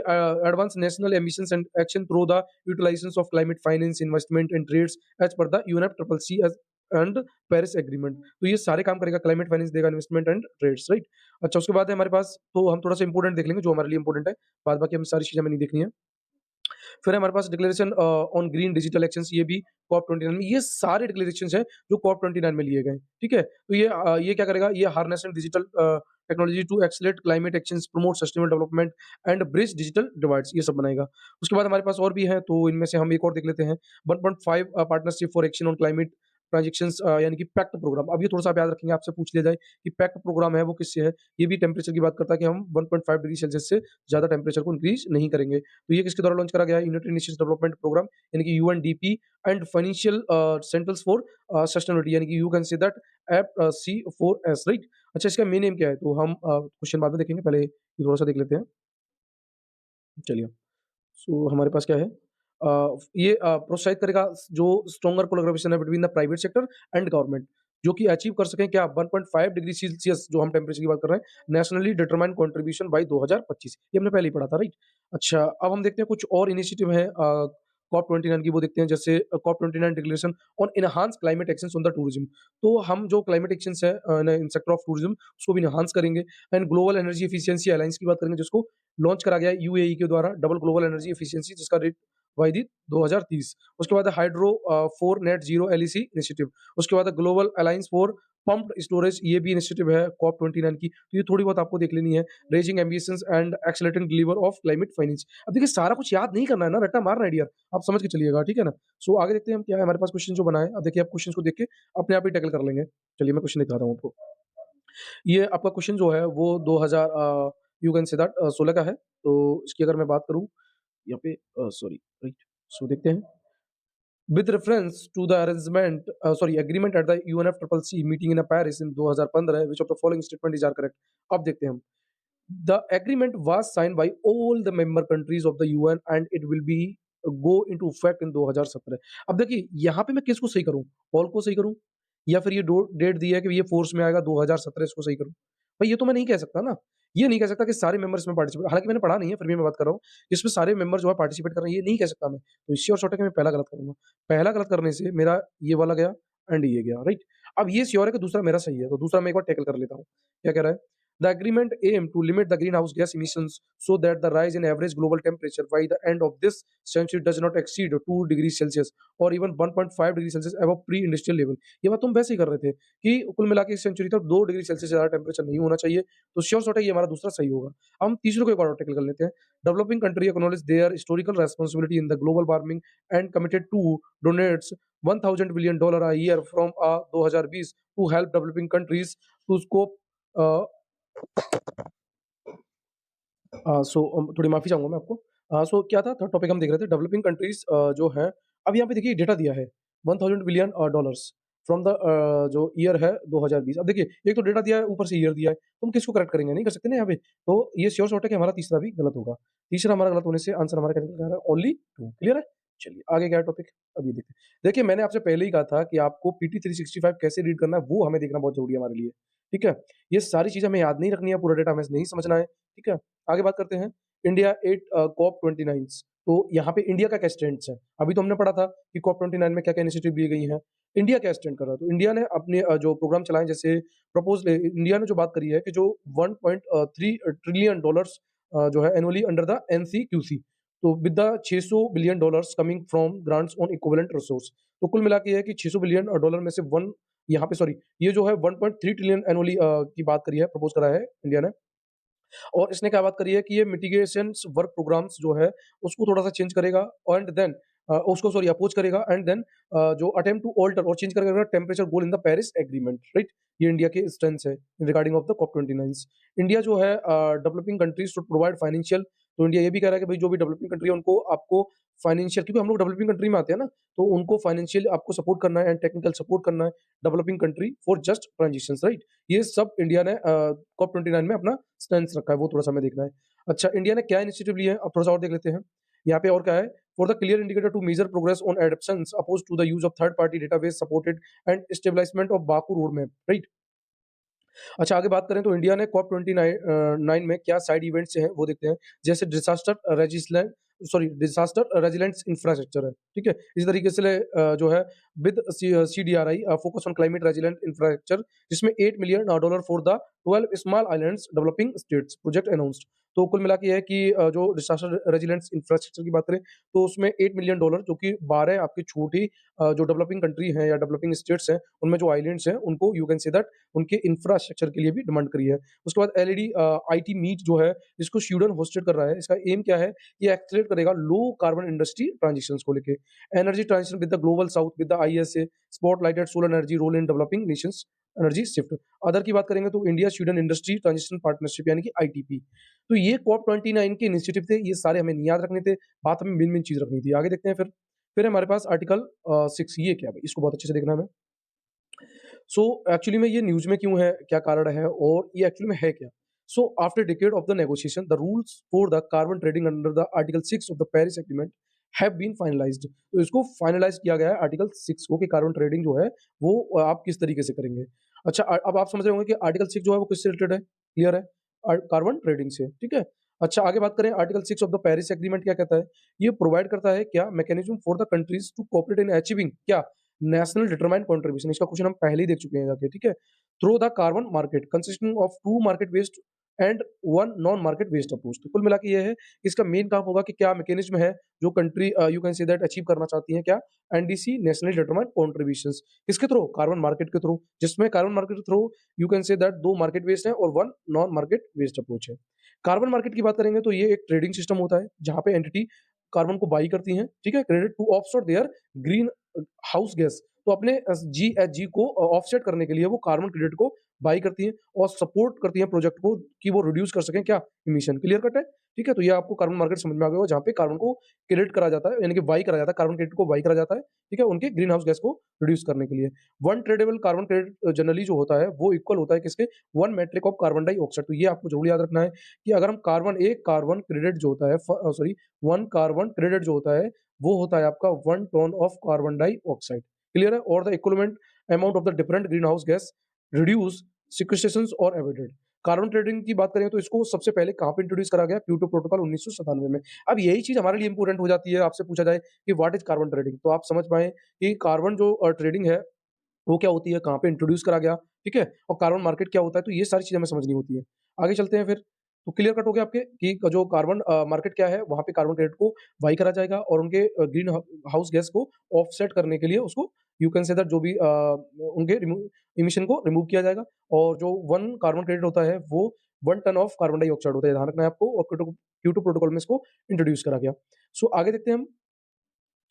advance national ambitions and action through the utilisation of climate finance, investment and trades as per the UNFCCC and Paris agreement. तो ये सारे काम करेगा, क्लाइमेट फाइनेंस देगा, इन्वेस्टमेंट एंड ट्रेड्स, राइट? अच्छा, उसके बाद है हमारे पास, तो हम थोड़ा-सा इंपोर्टेंट देख लेंगे जो हमारे लिए इंपोर्टेंट है, बाद बाकी हमें सारी चीज़ें हमें नहीं देखनी है। फिर हमारे पास declaration on green digital actions, ये भी कॉप 29 में, ये सारे डिक्लेरेशंस हैं जो कॉप 29 में लिए गए, ठीक है? तो ये क्या करेगा? ये harnessing digital technology to accelerate climate actions, promote sustainable development and bridge digital divides, ये सब बनाएगा। उसके बाद हमारे पास और भी हैं, तो इनमें से हम एक और देख लेते हैं। 1.5 partnership for action on climate transactions, यानी कि पैक्ट प्रोग्राम। अब ये थोड़ा-सा आप याद रखेंगे, आपसे पूछ लिया जाए कि पैक्ट प्रोग्राम है वो किससे है? ये भी टेम्परेचर की बात करता है कि हम 1.5 डिग्री सेल्सियस से ज़्यादा टेम्परेचर को इंक्रीज़ नहीं करेंगे। तो ये किसके द्वारा लॉन्च करा गया है? यूनाइटेड नेशंस डेवलपमेंट प्रोग्राम, यानी कि UNDP and financial centres for sustainability, यानी कि यू कैन से दैट एफ-सी-4-एस, राइट? अच्छा, इसका मेन एम क्या है? तो हम क्वेश्चन बाद में देखेंगे, पहले ये थोड़ा-सा देख लेते हैं। चलिए, सो हमारे पास क्या है? ये प्रोत्साहित करेगा जो स्ट्रॉन्गर कोलैबोरेशन है between the private sector and government, जो कि अचीव कर सकें क्या? 1.5 डिग्री सेल्सियस, जो हम टेम्परेचर की बात कर रहे हैं, नेशनली डिटरमाइन्ड कंट्रीब्यूशन बाय 2025, ये हमने पहले ही पढ़ा था, राइट? अच्छा, अब हम देखते हैं कुछ और इनिशिएटिव है कॉप 29 की, वो देखते हैं, जैसे COP 29 declaration on enhance climate actions on the tourism. तो हम जो क्लाइमेट एक्शंस है इन सेक्टर ऑफ टूरिज्म, उसको भी एनहांस करेंगे। And global energy efficiency alliance की बात करेंगे, जिसको लॉन्च करा गया है यूएई के द्वारा, डबल ग्लोबल एनर्जी एफिशिएंसी, जिसका रेट बाय दी 2030। उसके बाद hydro for net zero LEC initiative. उसके बाद global alliance for pumped storage, ये भी इनिशिएटिव है कॉप 29 की। तो ये थोड़ी बहुत आपको देख लेनी है। Raising ambitions and accelerating deliver of climate finance. अब देखिए, सारा कुछ याद नहीं करना है ना, रट्टा मारना है डियर, आप समझ के चलिएगा, ठीक है ना? सो आगे देखते हैं हम क्या है हमारे पास क्वेश्चन जो बना है। अब देखिए, आप क्वेश्चन को देख के अपने आप ही टैकल कर लेंगे। चलिए, मैं क्वेश्चन दिखाता हूँ आपको। ये आपका क्वेश्चन जो है वो 2000 यू कैन से दैट 16 का है। तो इसकी अगर मैं बात करूँ यहाँ पे, सॉरी, राइट? सो देखते हैं। With reference to the agreement at the UNFCCC meeting in Paris in 2015, which of the following statement is are correct? अब देखते हैं हम। The agreement was signed by all the member countries of the UN and it will be go into effect in 2017। अब देखिए, यहाँ पे मैं किसको सही करूँ? ऑल को सही करूँ? या फिर ये डो डेट दी है कि ये फोर्स में आएगा 2017, इसको सही करूँ? भाई, ये तो मैं नहीं कह सकता ना। ये नहीं कह सकता कि सारे मेंबर इसमें पार्टिसिपेट, हालाँकि मैंने पढ़ा नहीं है, फिर भी मैं बात कर रहा हूँ। इसमें सारे मेंबर जो है पार्टिसिपेट कर रहे हैं, ये नहीं कह सकता मैं। तो श्योर शॉर्ट है कि मैं पहला गलत करूँगा। पहला गलत करने से मेरा ये वाला गया एंड ये गया, राइट? अब ये श्योर है कि दूसरा मेरा सही है, तो दूसरा मैं एक बार टैकल कर लेता हूँ। क्या कह रहा है? The agreement aim to limit the greenhouse gas emissions so that the rise in average global temperature by the end of this century does not exceed 2 degrees Celsius or even 1.5 degree Celsius above pre-industrial level। ये बात तुम वैसे ही कर रहे थे कि कुल मिला के इस सेंचुरी तक 2 डिग्री सेल्सियस से ज़्यादा टेम्परेचर नहीं होना चाहिए, तो श्योर शॉर्ट है ये हमारा दूसरा सही होगा। अब हम तीसरे को एक और टैकल कर लेते हैं। Developing country acknowledge their historical responsibility in the global warming and committed to donates $1000 billion a year from 2020 to help developing countries to scope थोड़ी माफ़ी चाहूँगा मैं आपको। सो क्या था थर्ड टॉपिक हम देख रहे थे, डेवलपिंग कंट्रीज़ जो हैं, अब यहाँ पे देखिए डेटा दिया है, 1000 बिलियन डॉलर्स फ्रॉम द जो ईयर है 2020। अब देखिए, एक तो डेटा दिया है, ऊपर से ईयर दिया है, तो हम किसको करेक्ट करेंगे? नहीं कर सकते ना यहाँ पे। तो ये श्योर शॉर्ट है कि हमारा तीसरा भी गलत होगा। तीसरा हमारा गलत होने से आंसर हमारा क्या निकल के आ रहा है? ओनली 2। क्लियर है? चलिए आगे क्या है टॉपिक, अब ये देखते हैं। देखिए मैंने आपसे पहले ही कहा था कि आपको पीटी 365 कैसे रीड करना है वो हमें देखना बहुत ज़रूरी है हमारे लिए, ठीक है? ये सारी चीज़ें हमें याद नहीं रखनी है, पूरा डेटा हमें नहीं समझना है, ठीक है? आगे बात करते हैं इंडिया 8 कॉप 29 तो यहाँ पे इंडिया का क्या स्टैंड है? अभी तो हमने पढ़ा था कि कॉप 29 में क्या-क्या इनिशिएटिव ली गई हैं। इंडिया क्या स्टैंड कर रहा है? तो इंडिया ने अपने जो प्रोग्राम चलाए जैसे इंडिया ने जो बात करी है कि जो 1.3 ट्रिलियन डॉलर्स जो है एनुअली अंडर द एनसीक्यूसी तो with the 600 billion dollars coming from grants on equivalent resource तो कुल मिला के ये है कि 600 बिलियन डॉलर में से वन यहाँ पे सॉरी ये जो है 1.3 ट्रिलियन एनुअली की बात करी है प्रपोज करा है इंडिया ने और इसने क्या बात करी है कि ये मिटिगेशंस वर्क प्रोग्राम्स जो है उसको थोड़ा-सा चेंज करेगा एंड देन उसको सॉरी अपोज करेगा एंड देन जो अटेम्प्ट टू ऑल्टर और चेंज करेगा temperature goal in the Paris agreement right? ये इंडिया के स्टैंस है regarding of the COP 29 India जो है developing countries to provide financial तो इंडिया ये भी कह रहा है कि भाई जो भी डेवलपिंग कंट्री है उनको आपको फाइनेंशियल क्योंकि हम लोग डेवलपिंग कंट्री में आते हैं ना, तो उनको फाइनेंशियल आपको सपोर्ट करना है एंड टेक्निकल सपोर्ट करना है developing country for just transitions right? ये सब इंडिया ने कॉप 29 में अपना स्टैंस रखा है, वो थोड़ा-सा हमें देखना है। अच्छा, इंडिया ने क्या इनिशिएटिव लिए हैं? अब थोड़ा-सा और देख लेते हैं। यहाँ पे और क्या है? For the clear indicator to measure progress on adaptations opposed to the use of third party database supported and establishment of Baku road map, right? अच्छा आगे बात करें तो इंडिया ने कॉप 29 में क्या साइड इवेंट्स हैं वो देखते हैं। जैसे डिसास्टर रेजिलेंस इंफ्रास्ट्रक्चर है, ठीक है? इसी तरीके से जो है with CDRI focus on climate resilient infrastructure जिसमें $8 million for the 12 small islands developing states project announced. तो कुल मिला के ये है कि जो डिसास्टर रेजिलेंस इंफ्रास्ट्रक्चर की बात करें तो उसमें $8 मिलियन जो कि 12 आपकी छोटी जो डेवलपिंग कंट्री हैं या डेवलपिंग स्टेट्स हैं, उनमें जो आइलैंड्स हैं उनको यू कैन से दैट उनके इंफ्रास्ट्रक्चर के लिए भी डिमांड करी है। उसके बाद एलईडी आईटी मीट जो है, जिसको स्वीडन होस्टेड कर रहा है, इसका एम क्या है? ये एक्सेलरेट करेगा लो कार्बन इंडस्ट्री ट्रांजिशंस को लेके। Energy transition with the global south with the ISA, spotlighted solar energy role in developing nations energy shift. Other की बात करेंगे तो India Sweden industry transition partnership यानी कि आईटीपी। तो ये कॉप 29 के इनिशिएटिव थे, ये सारे हमें नहीं याद रखने थे, बात हमें मेन-मेन चीज़ रखनी थी। आगे देखते हैं फिर। फिर हमारे पास आर्टिकल 6 ये क्या है भाई? इसको बहुत अच्छे से देखना है हमें। सो एक्चुअली में ये न्यूज़ में क्यों है, क्या कारण है और ये एक्चुअली में है क्या? So after decade of the negotiation, the rules for the carbon trading under the article 6 of the Paris agreement have been finalised. तो इसको फाइनलाइज़ किया गया है आर्टिकल 6 को कि कार्बन ट्रेडिंग जो है वो आप किस तरीके से करेंगे। अच्छा अब आप समझ रहे होंगे कि आर्टिकल 6 जो है वो किससे रिलेटेड है? क्लियर है? कार्बन ट्रेडिंग से, ठीक है? अच्छा आगे बात करें article 6 of the Paris agreement क्या कहता है? ये प्रोवाइड करता है क्या mechanism for the countries to cooperate in achieving क्या? नेशनल डिटरमाइंड कंट्रीब्यूशन इसका क्वेश्चन हम पहले ही देख चुके हैं जाके, ठीक है? Through the carbon market consisting of 2 market based and 1 non market based approach. तो कुल मिला के ये है, इसका मेन काम होगा कि क्या मैकेनिज्म है जो country you can say that achieve करना चाहती हैं क्या? एनडीसी नेशनली डिटरमाइंड कंट्रीब्यूशंस किसके थ्रू? कार्बन मार्केट के थ्रू, जिसमें कार्बन मार्केट के through you can say that 2 market based है और 1 नॉन मार्केट बेस्ड अप्रोच है। कार्बन मार्केट की बात करेंगे तो ये एक ट्रेडिंग सिस्टम होता है, जहाँ पे एंटिटी कार्बन को बाई करती हैं, ठीक है? Credit to offset their greenhouse gas तो अपने जीएचजी को ऑफसेट करने के लिए वो कार्बन क्रेडिट को बाई करती हैं और सपोर्ट करती हैं प्रोजेक्ट को कि वो रिड्यूस कर सकें क्या इमिशन। क्लियर कट है? ठीक है? तो ये आपको कार्बन मार्केट समझ में आ गया होगा जहाँ पे कार्बन को क्रेडिट करा जाता है यानी कि बाई करा जाता है, कार्बन क्रेडिट को बाई करा जाता है, ठीक है? उनके ग्रीन हाउस गैस को रिड्यूस करने के लिए। One tradable carbon credit generally जो होता है वो इक्वल होता है किसके? 1 मेट्रिक ऑफ कार्बन डाइऑक्साइड। तो ये आपको ज़रूर याद रखना है कि अगर हम कार्बन क्रेडिट जो होता है 1 कार्बन क्रेडिट जो होता है वो होता है आपका 1 ton of carbon dioxide. Clear है? और the equivalent amount of the different greenhouse gas reduce sequestrations और एवोइडेड। कार्बन ट्रेडिंग की बात करें तो इसको सबसे पहले कहाँ पे इंट्रोड्यूस करा गया? क्योटो प्रोटोकॉल 1997 में। अब यही चीज़ हमारे लिए इंपॉर्टेंट हो जाती है, आपसे पूछा जाए कि व्हाट इज़ कार्बन ट्रेडिंग? तो आप समझ पाएँ कि कार्बन जो ट्रेडिंग है, वो क्या होती है? कहाँ पे इंट्रोड्यूस करा गया? ठीक है? और कार्बन मार्केट क्या होता है? तो ये सारी चीज़ें हमें समझनी होती है। आगे चलते हैं फिर। तो क्लियर कट हो गया आपके कि जो कार्बन मार्केट क्या है, वहाँ पे कार्बन क्रेडिट को बाई करा जाएगा और उनके ग्रीन हाउस गैस को ऑफसेट करने के लिए उसको यू कैन से दैट जो भी उनके इमिशन को रिमूव किया जाएगा और जो 1 कार्बन क्रेडिट होता है वो 1 टन ऑफ कार्बन डाइऑक्साइड होता है। ध्यान रखना है आपको और क्योटो प्रोटोकॉल में इसको इंट्रोड्यूस करा गया। सो आगे देखते हैं हम।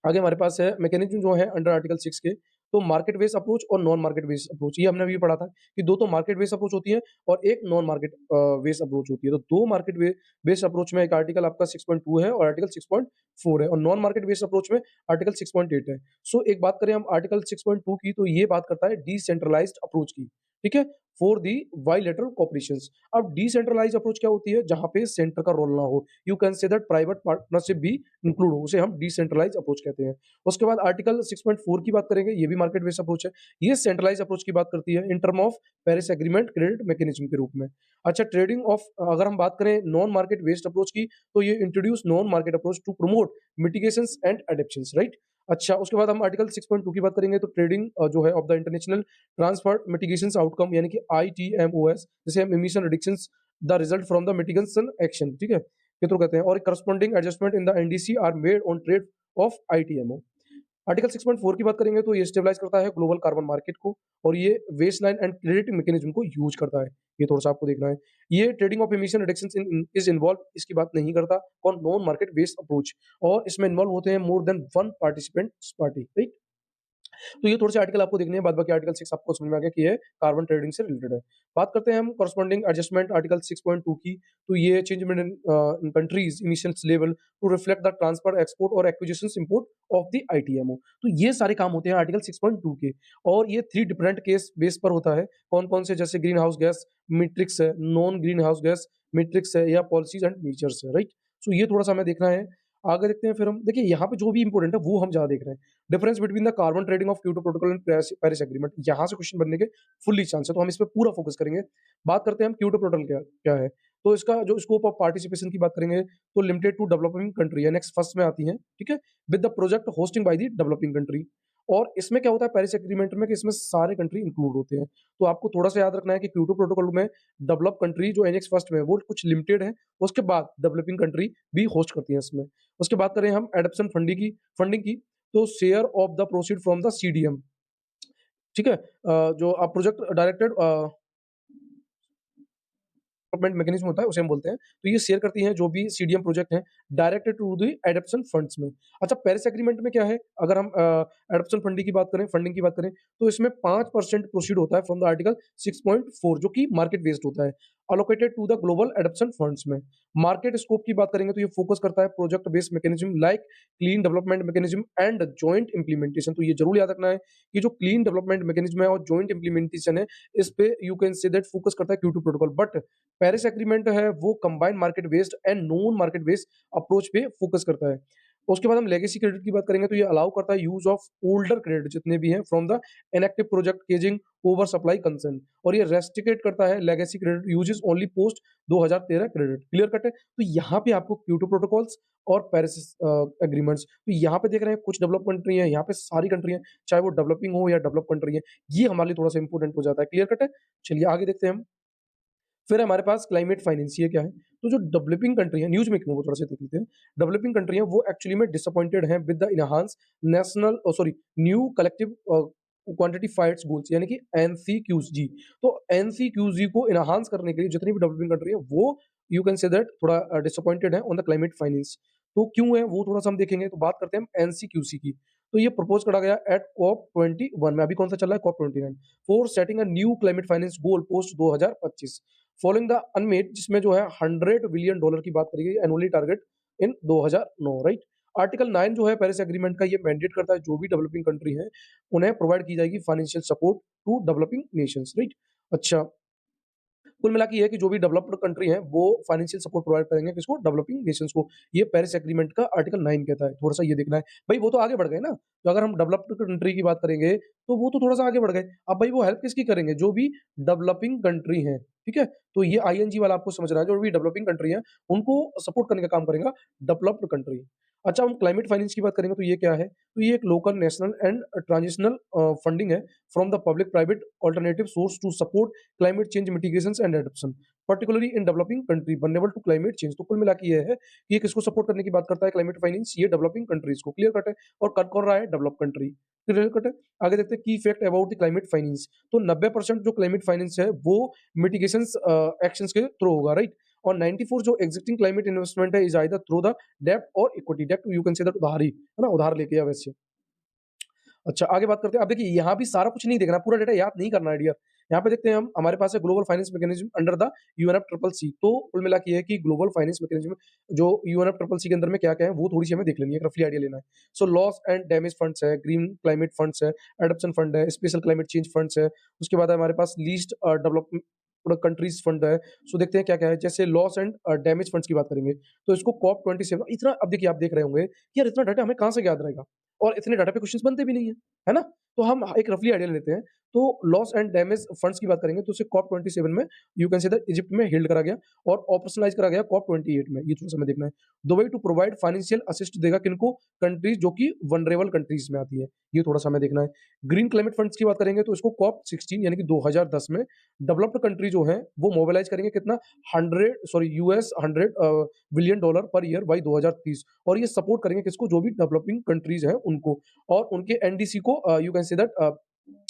आगे हमारे पास है मैकेनिज्म जो है अंडर आर्टिकल 6 के, तो मार्केट बेस्ड अप्रोच और नॉन मार्केट बेस्ड अप्रोच ये हमने अभी पढ़ा था कि 2 तो मार्केट बेस्ड अप्रोच होती है और एक नॉन मार्केट बेस्ड अप्रोच होती है। तो 2 मार्केट बेस्ड अप्रोच में एक आर्टिकल आपका 6.2 है और आर्टिकल 6.4 है और नॉन मार्केट बेस्ड अप्रोच में आर्टिकल 6.8 है। सो एक बात करें हम आर्टिकल 6.2 की तो ये बात करता है डिसेंट्रलाइज्ड अप्रोच की। ठीक है? For the bilateral cooperations. अब डिसेंट्रलाइज्ड अप्रोच क्या होती है? जहाँ पे सेंटर का रोल ना हो। You can say that private partnership भी इंक्लूड हो, उसे हम डिसेंट्रलाइज्ड अप्रोच कहते हैं। उसके बाद आर्टिकल 6.4 की बात करेंगे, ये भी मार्केट बेस्ड अप्रोच है। ये सेंट्रलाइज्ड अप्रोच की बात करती है in term of Paris agreement credit mechanism के रूप में। अच्छा, ट्रेडिंग ऑफ अगर हम बात करें नॉन मार्केट बेस्ड अप्रोच की, तो ये introduce non market approach to promote mitigations and adaptations, right? अच्छा, उसके बाद हम आर्टिकल 6.2 की बात करेंगे, तो ट्रेडिंग जो है of the international transfer mitigations outcome, यानी कि आईटीएमओएस, जिसे हम emission reductions the result from the mitigation action, ठीक है? के थ्रू कहते हैं, और corresponding adjustment in the NDC are made on trade of ITMO. Article 6.4 की बात करेंगे, तो ये स्टेबलाइज करता है ग्लोबल कार्बन मार्केट को, और ये बेसलाइन एंड क्रेडिट मैकेनिज्म को यूज करता है। ये थोड़ा-सा आपको देखना है। ये trading of emission reductions in is involve, इसकी बात नहीं करता, और नॉन मार्केट बेस्ड अप्रोच, और इसमें इन्वॉल्व होते हैं more than one participants party, right? तो ये थोड़े-से आर्टिकल आपको देखने हैं, बाद बाकी आर्टिकल 6 आपको समझ में आ गया कि ये कार्बन ट्रेडिंग से रिलेटेड है। बात करते हैं हम कॉरेस्पॉन्डिंग एडजस्टमेंट आर्टिकल 6.2 की, तो ये changement in countries emissions level to reflect the transfer, export और acquisitions import of the ITMO. तो ये सारे काम होते हैं आर्टिकल 6.2 के, और ये 3 डिफरेंट केस बेस पर होता है। कौन-कौन से? जैसे ग्रीन हाउस गैस मैट्रिक्स है, non green house gas matrix है, या पॉलिसीज एंड मेजर्स है, राइट? सो ये थोड़ा-सा हमें देखना है। आगे देखते हैं फिर हम। देखिए, यहाँ पे जो भी इंपॉर्टेंट है वो हम ज़्यादा देख रहे हैं। Difference between the carbon trading of Kyoto protocol and Paris agreement, यहाँ से क्वेश्चन बनने के फुल्ली चांस है, तो हम इस पे पूरा फोकस करेंगे। बात करते हैं हम क्योटो प्रोटोकॉल क्या क्या है। तो इसका जो स्कोप ऑफ पार्टिसिपेशन की बात करेंगे, तो लिमिटेड टू डेवलपिंग कंट्री, या नेक्स्ट फर्स्ट में आती है, ठीक है? With the project hosting by the developing country. और इसमें क्या होता है पेरिस एग्रीमेंट में, कि इसमें सारे कंट्री इंक्लूड होते हैं। तो आपको थोड़ा-सा याद रखना है कि क्योटो प्रोटोकॉल में डेवलप कंट्री जो एनेक्स फर्स्ट में है, वो कुछ लिमिटेड है, उसके बाद डेवलपिंग कंट्री भी होस्ट करती है इसमें। उसके बाद करें हम एडॉप्शन फंडिंग की, तो share of the proceed from the CDM, ठीक है? जो प्रोजेक्ट डायरेक्टेड डेवलपमेंट मैकेनिज्म होता है, उसे हम बोलते हैं। तो ये शेयर करती हैं जो भी सीडीएम प्रोजेक्ट हैं, directed to the adoption funds में। अच्छा, पेरिस एग्रीमेंट में क्या है? अगर हम एडॉप्शन फंडिंग की बात करें, तो इसमें 5% प्रोसीड होता है फ्रॉम द आर्टिकल 6.4, जो कि मार्केट बेस्ड होता है, allocated to the global adoption funds में। मार्केट स्कोप की बात करेंगे, तो ये फोकस करता है project based mechanism like clean development mechanism and joint implementation. तो ये जरूर याद रखना है कि जो क्लीन डेवलपमेंट मैकेनिज्म है और जॉइंट इंप्लीमेंटेशन है, इस पे you can say that focus करता है Kyoto protocol. But Paris agreement है वो combined market based and non market based approach पे फोकस करता है। उसके बाद हम लेगेसी क्रेडिट की बात करेंगे, तो ये अलाउ करता है यूज ऑफ ओल्डर क्रेडिट जितने भी हैं from the inactive project caging over supply concern, और ये रेस्ट्रिकेट करता है legacy credit uses only post 2013 credit. Clear cut है? तो यहाँ पे आपको क्योटो प्रोटोकॉल्स और पेरिस एग्रीमेंट्स, तो यहाँ पे देख रहे हैं कुछ डेवलप कंट्री है, यहाँ पे सारी कंट्री है, चाहे वो डेवलपिंग हो या डेवलप कंट्री है, ये हमारे लिए थोड़ा सा इंपॉर्टेंट हो जाता है। क्लियर कट है? चलिए आगे देखते हैं हम। फिर हमारे पास क्लाइमेट फाइनेंस, ये क्या है? तो जो डेवलपिंग कंट्री है, न्यूज़ मेकिंग वो थोड़ा-सा देख लेते हैं। डेवलपिंग कंट्री है वो एक्चुअली में डिसअपॉइंटेड है with the enhanced new collective quantified goals, यानी कि एनसीक्यूजी। तो एनसीक्यूजी को एनहांस करने के लिए जितनी भी डेवलपिंग कंट्री है, वो यू कैन से दैट थोड़ा डिसअपॉइंटेड है ऑन द क्लाइमेट फाइनेंस। तो क्यों है वो थोड़ा-सा हम देखेंगे। तो बात करते हैं हम एनसीक्यूसी की। तो ये प्रपोज़ करा गया एट कॉप 21 में, अभी कौन-सा चल रहा है? COP 29, for setting a new climate finance goal post 2025 following the unmet, जिसमें जो है $100 बिलियन की बात करी गई एनुअली टारगेट इन 2009, राइट? आर्टिकल 9 जो है पेरिस एग्रीमेंट का, ये मैंडेट करता है जो भी डेवलपिंग कंट्री है उन्हें प्रोवाइड की जाएगी financial support to developing nations, right? अच्छा, कुल मिला के ये है कि जो भी डेवलप्ड कंट्री है वो फाइनेंशियल सपोर्ट प्रोवाइड करेंगे किसको? डेवलपिंग नेशंस को। ये पेरिस एग्रीमेंट का आर्टिकल 9 कहता है। थोड़ा-सा ये देखना है। भई वो तो आगे बढ़ गए ना, तो अगर हम डेवलप्ड कंट्री की बात करेंगे, तो वो तो थोड़ा-सा आगे बढ़ गए। अब भई वो हेल्प किसकी करेंगे? जो भी डेवलपिंग कंट्री हैं, ठीक है? तो ये आईएनजी वाला आपको समझना है, जो भी डेवलपिंग कंट्री है, उनको सपोर्ट करने का काम करेगा डेवलप्ड कंट्री। अच्छा, हम क्लाइमेट फाइनेंस की बात करेंगे, तो ये क्या है? तो ये एक local, national and transitional funding है from the public private alternative source to support climate change mitigations and adaptation, particularly in developing country vulnerable to climate change. तो कुल मिला के ये है कि ये किसको सपोर्ट करने की बात करता है क्लाइमेट फाइनेंस? ये डेवलपिंग कंट्रीज को। क्लियर कट है? और कर कौन रहा है? Develop country. क्लियर कट है? आगे देखते हैं की effect about the climate finance. तो 90% जो क्लाइमेट फाइनेंस है वो मिटिगेशंस एक्शंस के थ्रू होगा, राइट? और 94 जो एग्जिस्टिंग क्लाइमेट इन्वेस्टमेंट है इज आइदर थ्रू द डेब्ट और इक्विटी। डेब्ट यू कैन से दैट उधार ही, है ना? उधार लेके या वैसे। अच्छा, आगे बात करते हैं। अब देखिए यहाँ भी सारा कुछ नहीं देखना, पूरा डेटा याद नहीं करना है डियर। यहाँ पे देखते हैं हम, हमारे पास है global finance mechanism under the UNFCCC. तो कुल मिला के ये है कि ग्लोबल फाइनेंस मैकेनिज्म जो यूएनएफसीसीसी के अंदर में क्या-क्या है, वो थोड़ी-सी हमें देख लेनी है, एक रफली आइडिया लेना है। So loss and damage funds है, ग्रीन क्लाइमेट फंड्स है, एडॉप्शन फंड है, स्पेशल क्लाइमेट चेंज फंड्स है, उसके बाद हमारे पास लीस्ट डेवलप कंट्रीज फंड है। सो देखते हैं क्या-क्या है, जैसे लॉस एंड डैमेज फंड्स की बात करेंगे, तो इसको कॉप 27 इतना, अब देखिए आप देख रहे होंगे कि यार इतना डाटा हमें कहाँ से याद रहेगा? और इतने डाटा पे क्वेश्चंस बनते भी नहीं है, है ना? तो हम एक रफली आइडिया लेते हैं। तो लॉस एंड डैमेज फंड्स की बात करेंगे तो उसे कॉप 27 में you can say that Egypt में हेल्ड करा गया और ऑपरेशनलाइज करा गया कॉप 28 में। ये थोड़ा-सा हमें देखना है। Dubai to provide financial assist देगा किनको? कंट्रीज जो कि वल्नरेबल कंट्रीज में आती है। ये थोड़ा-सा हमें देखना है। ग्रीन क्लाइमेट फंड्स की बात करेंगे तो इसको कॉप 16 यानी कि 2010 में डेवलप्ड कंट्री जो हैं वो मोबिलाइज करेंगे कितना? 100 billion dollar per year by 2030 और ये सपोर्ट करेंगे किसको? जो भी डेवलपिंग कंट्रीज हैं उनको और उनके एनडीसी को you can say that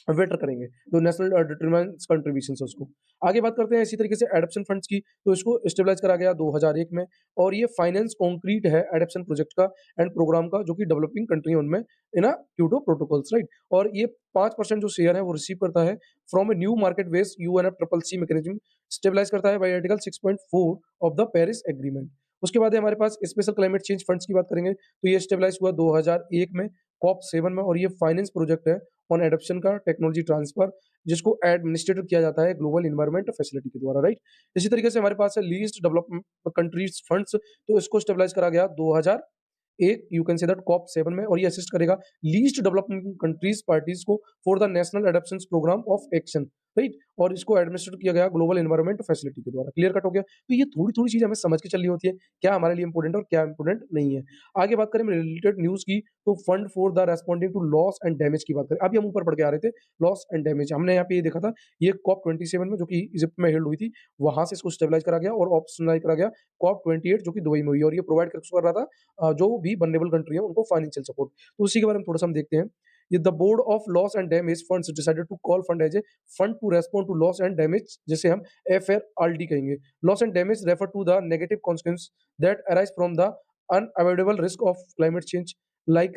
waiter करेंगे, जो नेशनल डिटरमाइन्स कंट्रीब्यूशंस है उसको। आगे बात करते हैं इसी तरीके से एडॉप्शन फंड्स की, तो इसको स्टेबलाइज़ करा गया 2001 में और ये फाइनेंस कंक्रीट है एडॉप्शन प्रोजेक्ट का एंड प्रोग्राम का जो कि डेवलपिंग कंट्री है उनमें इन अ क्योटो प्रोटोकॉल्स, राइट? और ये 5% जो शेयर है वो रिसीव करता है from a new market based UNFCCC mechanism, stabilise करता है bye article 6.4 of the Paris agreement. उसके बाद है हमारे पास स्पेशल क्लाइमेट चेंज फंड्स की बात करेंगे, तो ये स्टेबलाइज़ हुआ 2001 में, कॉप 7 में और ये फाइनेंस प्रोजेक्ट है ऑन एडॉप्शन का टेक्नोलॉजी ट्रांसफर जिसको एडमिनिस्ट्रेट किया जाता है ग्लोबल एनवायरनमेंट फैसिलिटी के द्वारा, राइट? इसी तरीके से हमारे पास है लीस्ट डेवलपमेंट कंट्रीज फंड्स, तो इसको स्टेबलाइज करा गया 2001 you can say that COP 7 में और ये असिस्ट करेगा लीस्ट डेवलपमेंट कंट्रीज पार्टीज को for the national adoption programme of action, right? और इसको एडमिनिस्ट्रेट किया गया ग्लोबल एनवायरनमेंट फैसिलिटी के द्वारा। क्लियर कट हो गया? तो ये थोड़ी-थोड़ी चीज़ें हमें समझ के चलनी होती है, क्या हमारे लिए इंपॉर्टेंट है और क्या इंपॉर्टेंट नहीं है। आगे बात करें रिलेटेड न्यूज़ की, तो fund for the responding to loss and damage की बात करें। अभी हम ऊपर पढ़ के आ रहे थे लॉस एंड डैमेज, हमने यहाँ पे ये देखा था, ये कॉप 27 में जो कि इजिप्ट में हेल्ड हुई थी, वहाँ से इसको स्टेबलाइज़ करा गया और ऑप्शनलाइज़ करा गया कॉप 28 जो कि दुबई में हुई और ये प्रोवाइड किसको कर रहा था? जो भी वल्नरेबल कंट्री है उनको फाइनेंशियल सपोर्ट। तो उसी के बारे में थोड़ा-सा हम देखते हैं। ये the board of loss and damage funds decided to call fund as a fund to respond to loss and damage, जिसे हम एफआरएलडी कहेंगे। Loss and damage refer to the negative consequence that arise from the unavoidable risk of climate change like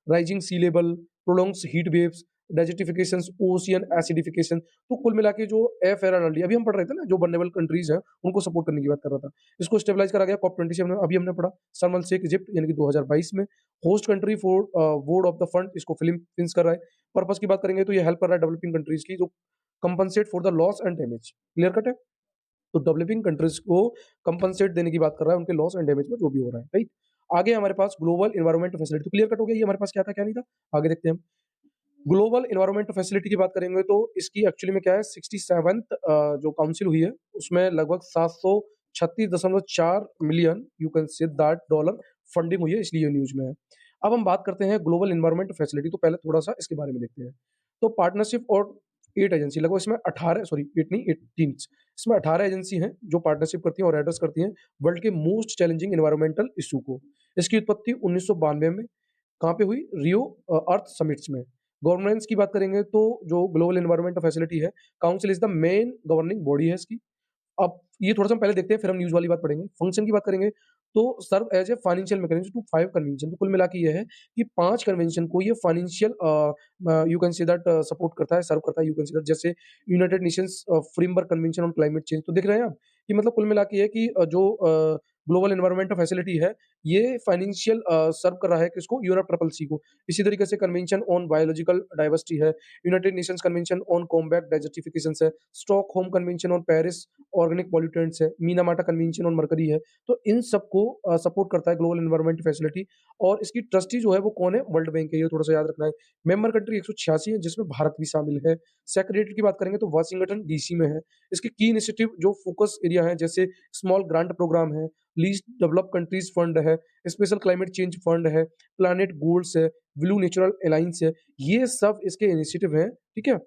rising sea level, prolonged heat waves, desertifications, ocean acidification। तो कुल मिला के जो एफआरएलडी अभी हम पढ़ रहे थे ना, जो वल्नरेबल कंट्रीज हैं उनको सपोर्ट करने की बात कर रहा था, इसको स्टेबलाइज करा गया कॉप 27 में। अभी हमने पढ़ा शर्म एल शेख इजिप्ट यानी कि 2022 में host country for board of the fund, इसको फिलिपींस कर रहा है। पर्पस की बात करेंगे तो ये हेल्प कर रहा है डेवलपिंग कंट्रीज की जो compensate for the loss and damage. Clear cut है? तो डेवलपिंग कंट्रीज को कंपनसेट देने की बात कर रहा है उनके लॉस एंड डैमेज में जो भी हो रहा है, राइट? आगे हमारे पास ग्लोबल एनवायरनमेंट फैसिलिटी, तो क्लियर कट हो गया ये हमारे पास क्या था क्या नहीं था। आगे देखते हैं हम ग्लोबल एनवायरनमेंट फैसिलिटी की बात करेंगे तो इसकी एक्चुअली में क्या है, 67th जो काउंसिल हुई है उसमें लगभग 736.4 million you can say that dollar funding हुई है, इसलिए न्यूज में है। अब हम बात करते हैं ग्लोबल एनवायरनमेंट फैसिलिटी, तो पहले थोड़ा सा इसके बारे में देखते हैं। तो पार्टनरशिप और 8 एजेंसी, लगभग इसमें 18 सॉरी 8 नहीं 18, इसमें 18 एजेंसी हैं जो पार्टनरशिप करती हैं और एड्रेस करती हैं वर्ल्ड के मोस्ट चैलेंजिंग एनवायरमेंटल इशू को। इसकी उत्पत्ति 1992 में कहाँ पे हुई? रियो अर्थ समिट्स में। गवर्नेंस की बात करेंगे तो जो ग्लोबल एनवायरमेंट फैसिलिटी है, council is the main governing body है इसकी। अब ये थोड़ा-सा हम पहले देखते हैं, फिर हम न्यूज़ वाली बात पढ़ेंगे। फंक्शन की बात करेंगे, तो serve as a financial mechanism to 5 convention, तो कुल मिला के ये है कि 5 कन्वेंशन को ये financial you can say that support करता है, सर्व करता है, यू कैन से दैट, जैसे United Nations framework convention on climate change. तो देख रहे हैं आप कि मतलब कुल मिला के ये है कि जो ग्लोबल एनवायरमेंटल फैसिलिटी है, ये फाइनेंशियल सर्व कर रहा है किसको? यूएनएफसीसीसी को। इसी तरीके से कन्वेंशन ऑन बायोलॉजिकल डाइवर्सिटी है, United Nations convention on combat desertifications है, Stockholm convention on Paris organic pollutants है, मीनामाटा कन्वेंशन ऑन मरकरी है। तो इन सबको सपोर्ट करता है ग्लोबल एनवायरनमेंट फैसिलिटी और इसकी ट्रस्टी जो है वो कौन है? वर्ल्ड बैंक है, ये थोड़ा-सा याद रखना है। मेंबर कंट्री 186 है जिसमें भारत भी शामिल है। सेक्रेटरी की बात करेंगे तो वाशिंगटन डीसी में है। इसके की इनिशिएटिव जो फोकस एरिया है, जैसे स्मॉल ग्रांट प्रोग्राम है, लीस्ट डेवलप कंट्रीज फंड है, स्पेशल क्लाइमेट चेंज फंड है, प्लैनेट गोल्स है, ब्लू नेचुरल अलायंस है, ये सब इसके इनिशिएटिव हैं, ठीक है?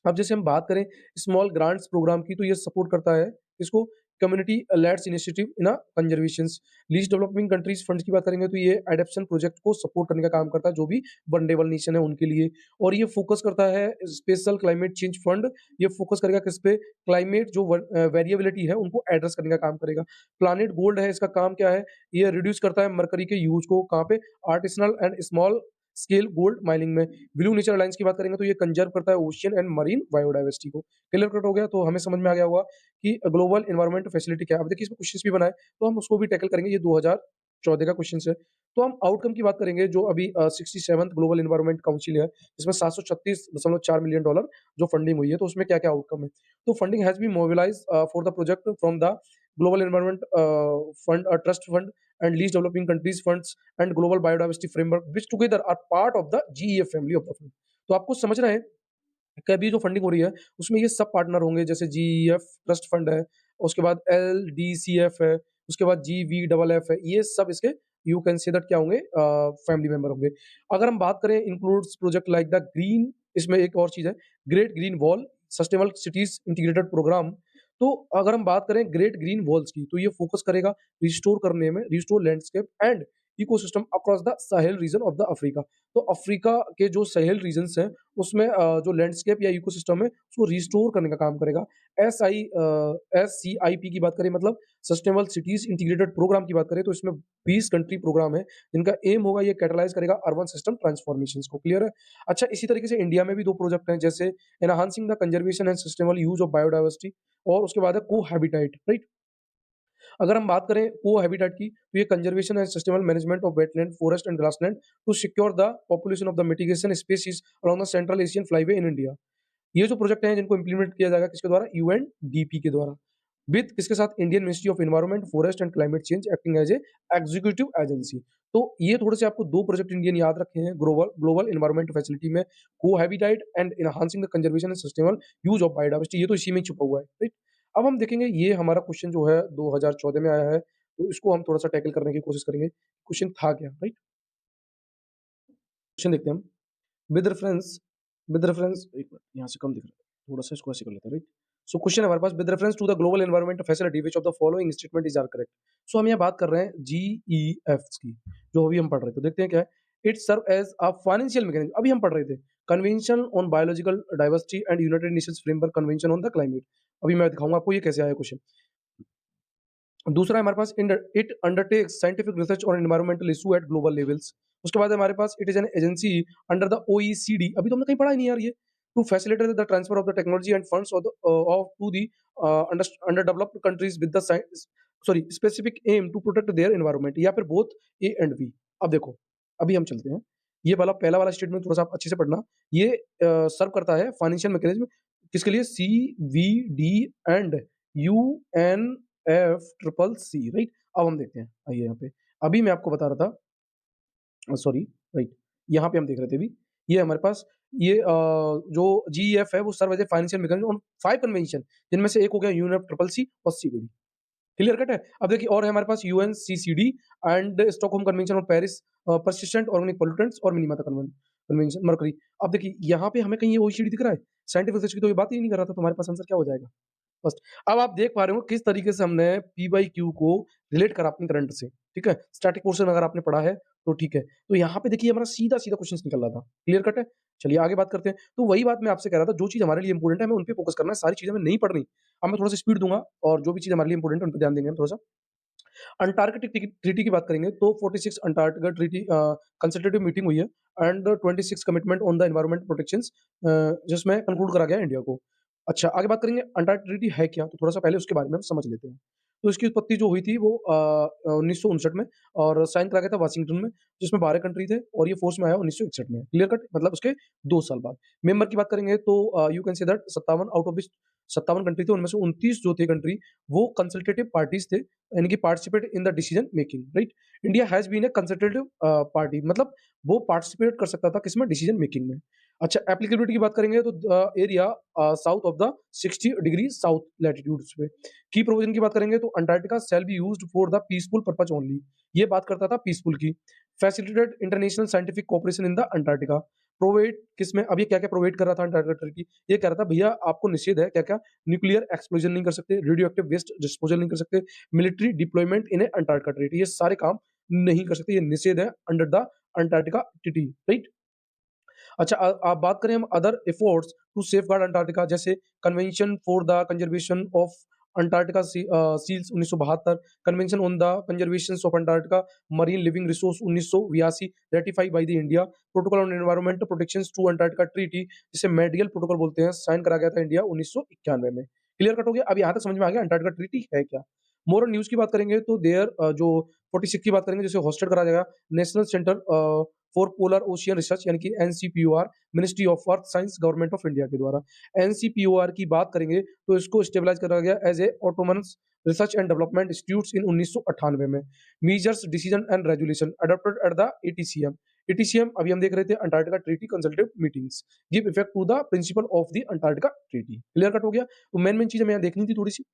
अब जैसे हम बात करें स्मॉल ग्रांट्स प्रोग्राम की, तो ये सपोर्ट करता है इसको community leads initiative in a conservations. Least developing countries fund की बात करेंगे तो ये एडॉप्शन प्रोजेक्ट को सपोर्ट करने का काम करता है जो भी वल्नरेबल नेशन है उनके लिए। और ये फोकस करता है स्पेशल क्लाइमेट चेंज फंड, ये फोकस करेगा किस पे? क्लाइमेट जो वेरिएबिलिटी है उनको एड्रेस करने का काम करेगा। प्लानेट गोल्ड है, इसका काम क्या है? ये रिड्यूस करता है मरकरी के यूज को, कहाँ पे? Artisanal and small scale gold mining में। ब्लू नेचर अलायंस की बात करेंगे तो ये कंजर्व करता है ओशियन एंड मरीन बायोडायवर्सिटी को। क्लियर कट हो गया? तो हमें समझ में आ गया होगा कि ग्लोबल एनवायरनमेंट फैसिलिटी क्या है। अब देखिए इसमें क्वेश्चंस भी बनाए, तो हम उसको भी टैकल करेंगे। ये 2014 का क्वेश्चन है। तो हम आउटकम की बात करेंगे जो अभी 67th ग्लोबल एनवायरनमेंट काउंसिल है, इसमें $736.4 मिलियन जो फंडिंग हुई है, तो उसमें क्या-क्या आउटकम है? तो funding has been mobilized for the project from the global environment fund, trust fund and least developing countries funds and global biodiversity framework which together are part of the GEF family of the fund. तो आपको समझना है कि अभी जो funding हो रही है, उसमें ये सब पार्टनर होंगे, जैसे जीईएफ ट्रस्ट फंड है, उसके बाद एलडीसीएफ है, उसके बाद जीवीएफ है, ये सब इसके यू कैन से दैट क्या होंगे, फैमिली मेंबर होंगे। अगर हम बात करें includes project like the green, इसमें एक और चीज़ है, great green wall, sustainable cities integrated programme. तो अगर हम बात करें ग्रेट ग्रीन वॉल्स की, तो ये फोकस करेगा रिस्टोर करने में, restore landscape and ecosystem across the Sahel region of the Africa. तो अफ्रीका के जो साहेल रीजन्स हैं, उसमें जो लैंडस्केप या इकोसिस्टम है, उसको रिस्टोर करने का काम करेगा। एससीआईपी की बात करें, मतलब सस्टेनेबल सिटीज इंटीग्रेटेड प्रोग्राम की बात करें, तो इसमें 20 कंट्री प्रोग्राम है, जिनका एम होगा ये कैटलाइज करेगा अर्बन सिस्टम ट्रांसफॉर्मेशन को। क्लियर है? अच्छा, इसी तरीके से इंडिया में भी 2 प्रोजेक्ट हैं, जैसे enhancing the conservation and sustainable use of biodiversity, और उसके बाद है कोहैबिटेट, राइट? अगर हम बात करें कोहैबिटेट की, तो ये conservation and sustainable management of wetland, forest and grassland to secure the population of the mitigation species along the central Asian flyway in India. ये जो प्रोजेक्ट हैं, जिनको इंप्लीमेंट किया जाएगा किसके द्वारा? यूएनडीपी के द्वारा, विद किसके साथ? Indian ministry of environment, forest and climate change acting as a executive agency. तो ये थोड़े से आपको 2 प्रोजेक्ट इंडियन याद रखे हैं ग्लोबल ग्लोबल एनवायरनमेंट फैसिलिटी में, cohabitat and enhancing the conservation and sustainable use of biodiversity. ये तो इसी में ही छुपा हुआ है, राइट? अब हम देखेंगे, ये हमारा क्वेश्चन जो है 2014 में आया है, तो इसको हम थोड़ा-सा टैकल करने की कोशिश करेंगे। क्वेश्चन था क्या, राइट? क्वेश्चन देखते हैं हम। विद रेफरेंस एक मिनट, यहाँ से कम दिख रहा है, थोड़ा-सा इसको ऐसे कर लेते हैं, राइट? सो क्वेश्चन है हमारे पास, with reference to the global environment facility which of the following statement is are correct? So हम यहाँ बात कर रहे हैं जीईएफ्स की, जो अभी हम पढ़ रहे थे। देखते हैं क्या है। It serve as a financial mechanism, अभी हम पढ़ रहे थे। Convention on biological diversity and United Nations framework convention on the climate. अभी मैं दिखाऊँगा आपको ये कैसे आया क्वेश्चन। दूसरा है हमारे पास, it undertakes scientific research on environmental issue at global levels. उसके बाद है हमारे पास, it is an agency under the OECD. अभी तो हमने कहीं पढ़ा ही नहीं यार ये। To facilitate the transfer of the technology and funds of to the under developed countries with the sorry specific aim to protect their environment, या फिर बोथ ए एंड बी। अब देखो, अभी हम चलते हैं। ये वाला पहला वाला स्टेटमेंट थोड़ा सा आप अच्छे से पढ़ना। ये सर्व करता है फाइनेंशियल मैकेनिज्म किसके लिए? C, B, D and UNFCCC, right? अब हम देखते हैं, आइए यहाँ पे। अभी मैं आपको बता रहा था, सॉरी, राइट, यहाँ पे हम देख रहे थे अभी। ये हमारे पास ये जो जीईएफ है, वो serve as a financial mechanism on 5 convention, जिनमें से एक हो गया यूएनएफसीसीसी और सीबीडी। क्लियर कट है? अब देखिए, और है हमारे पास UNCCD and Stockholm convention on Paris persistent organic pollutants और मिनीमाता कन्वेंशन मरकरी। अब देखिए, यहाँ पे हमें कहीं ये ओईसीडी दिख रहा है? साइंटिफिक रिसर्च की तो ये बात ही नहीं कर रहा था, तो हमारे पास आंसर क्या हो जाएगा? फर्स्ट। अब आप देख पा रहे हो किस तरीके से हमने पी बाई क्यू को रिलेट करा अपनी करंट से, ठीक है? स्टैटिक पोर्शन अगर आपने पढ़ा है तो ठीक है। तो यहाँ पे देखिए हमारा सीधा-सीधा क्वेश्चंस निकल रहा था। क्लियर कट है? चलिए आगे बात करते हैं। तो वही बात मैं आपसे कह रहा था, जो चीज़ हमारे लिए इंपॉर्टेंट है हमें उन पे फोकस करना है, सारी चीज़ें हमें नहीं पढ़नी। अब मैं थोड़ा-सा स्पीड दूँगा और जो भी चीज़ हमारे लिए इंपॉर्टेंट है उन पे ध्यान देंगे हम थोड़ा-सा। अंटार्कटिक ट्रीटी की बात करेंगे तो 46 अंटार्कटिका ट्रीटी कंसल्टेटिव मीटिंग हुई है and 26 commitment on the environment protections, जिसमें कंक्लूड करा गया है इंडिया को। अच्छा, आगे बात करेंगे अंटार्कटिक ट्रीटी है क्या? तो थोड़ा-सा पहले उसके बारे में हम समझ लेते हैं। तो इसकी उत्पत्ति जो हुई थी वो 1959 में, और साइन करा गया था वाशिंगटन में, जिसमें 12 कंट्री थे, और ये फोर्स में आया 1961 में। Clear cut? मतलब उसके 2 साल बाद। मेंबर की बात करेंगे तो you can say that 57 out of which 57 country थे, उनमें से 29 जो थे कंट्री, वो कंसल्टेटिव पार्टीज थे, यानी कि participate in the decision making, right? India has been a consultative party, मतलब वो पार्टिसिपेट कर सकता था किसमें? डिसीजन मेकिंग में। अच्छा, एप्लीकेबिलिटी की बात करेंगे तो area south of the 60 degree south latitudes पे। की प्रोविजन की बात करेंगे तो Antarctica shall be used for the peaceful purpose only. ये बात करता था पीसफुल की। Facilitated international scientific cooperation in the Antarctica. Provide किसमें? अब ये क्या-क्या प्रोवाइड कर रहा था अंटार्कटिका ट्रीटी? ये कह रहा था भैया आपको निषेध है क्या-क्या? न्यूक्लियर एक्सप्लोजन नहीं कर सकते, रेडियो एक्टिव वेस्ट डिस्पोजल नहीं कर सकते, military deployment in a Antarctica treaty, ये सारे काम नहीं कर सकते, ये निषेध है under the Antarctica treaty, right? अच्छा, आप बात करें हम other efforts to safeguard Antarctica, जैसे convention for the conservation of Antarctica seals 1972, convention on the conservation of Antarctica marine living resource 1982 ratified by the India, protocol on environmental protection to Antarctica treaty जिसे Madrid protocol बोलते हैं, sign करा गया था India 1991 में। Clear cut हो गया? अब यहाँ तक समझ में आ गया अंटार्कटिका ट्रीटी है क्या। मोर ऑन न्यूज़ की बात करेंगे तो देयर जो 46 की बात करेंगे जिसे होस्टेड करा जाएगा national centre for polar ocean research यानी कि NCPOR, ministry of earth science, government of India के द्वारा। एनसीपीओआर की बात करेंगे तो इसको स्टेबलाइज करा गया as a autonomous research and development institutes in 1998 में। Measures decision and resolution adopted at the ATCM. ATCM अभी हम देख रहे थे Antarctica treaty consultative meetings give effect to the principle of the Antarctica treaty. Clear cut हो गया? तो main चीज हमें यहाँ देखनी थी थोड़ी सी,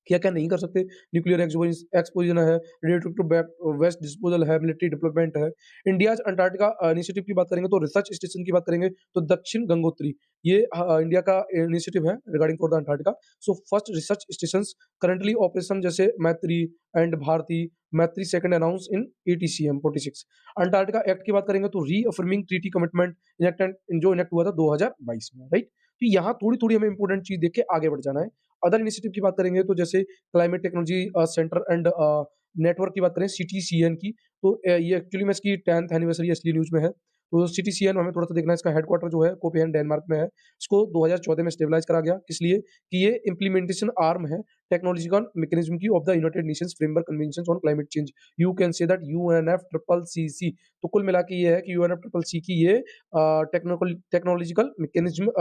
क्या-क्या नहीं कर सकते, न्यूक्लियर एक्सपोज़र है, रेडियोएक्टिव वेस्ट डिस्पोज़ल है, मिलिट्री डेवलपमेंट है। इंडियाज़ अंटार्कटिका इनिशिएटिव की बात करेंगे तो रिसर्च स्टेशन की बात करेंगे तो दक्षिण गंगोत्री, ये इंडिया का इनिशिएटिव है regarding for the Antarctica. So first research stations currently operation जैसे Maitri and Bharati, Maitri second announce in ATCM 46। Antarctica act की बात करेंगे तो रीअफर्मिंग ट्रीटी कमिटमेंट इनेक्ट हुआ था 2022 में, राइट? तो यहाँ थोड़ी-थोड़ी हमें इंपॉर्टेंट चीज़ देख के आगे बढ़ जाना है। अदर इनिशिएटिव की बात करेंगे तो जैसे climate technology centre and network की बात करें सीटीसीएन की, तो ये एक्चुअली में इसकी 10th एनिवर्सरी असली न्यूज़ में है। तो सीटीसीएन हमें थोड़ा-सा देखना है, इसका हेडक्वार्टर जो है कोपेनहेगन डेनमार्क में है। इसको 2014 में स्टेबलाइज़ करा गया, किस लिए? कि ये इम्प्लीमेंटेशन आर्म है टेक्नोलॉजिकल मैकेनिज्म की of the United Nations framework conventions on climate change. You can say that UNFCCC. तो कुल मिला के ये है कि यूएनएफसीसीसी की ये टेक्नोलॉजिकल मैकेनिज्म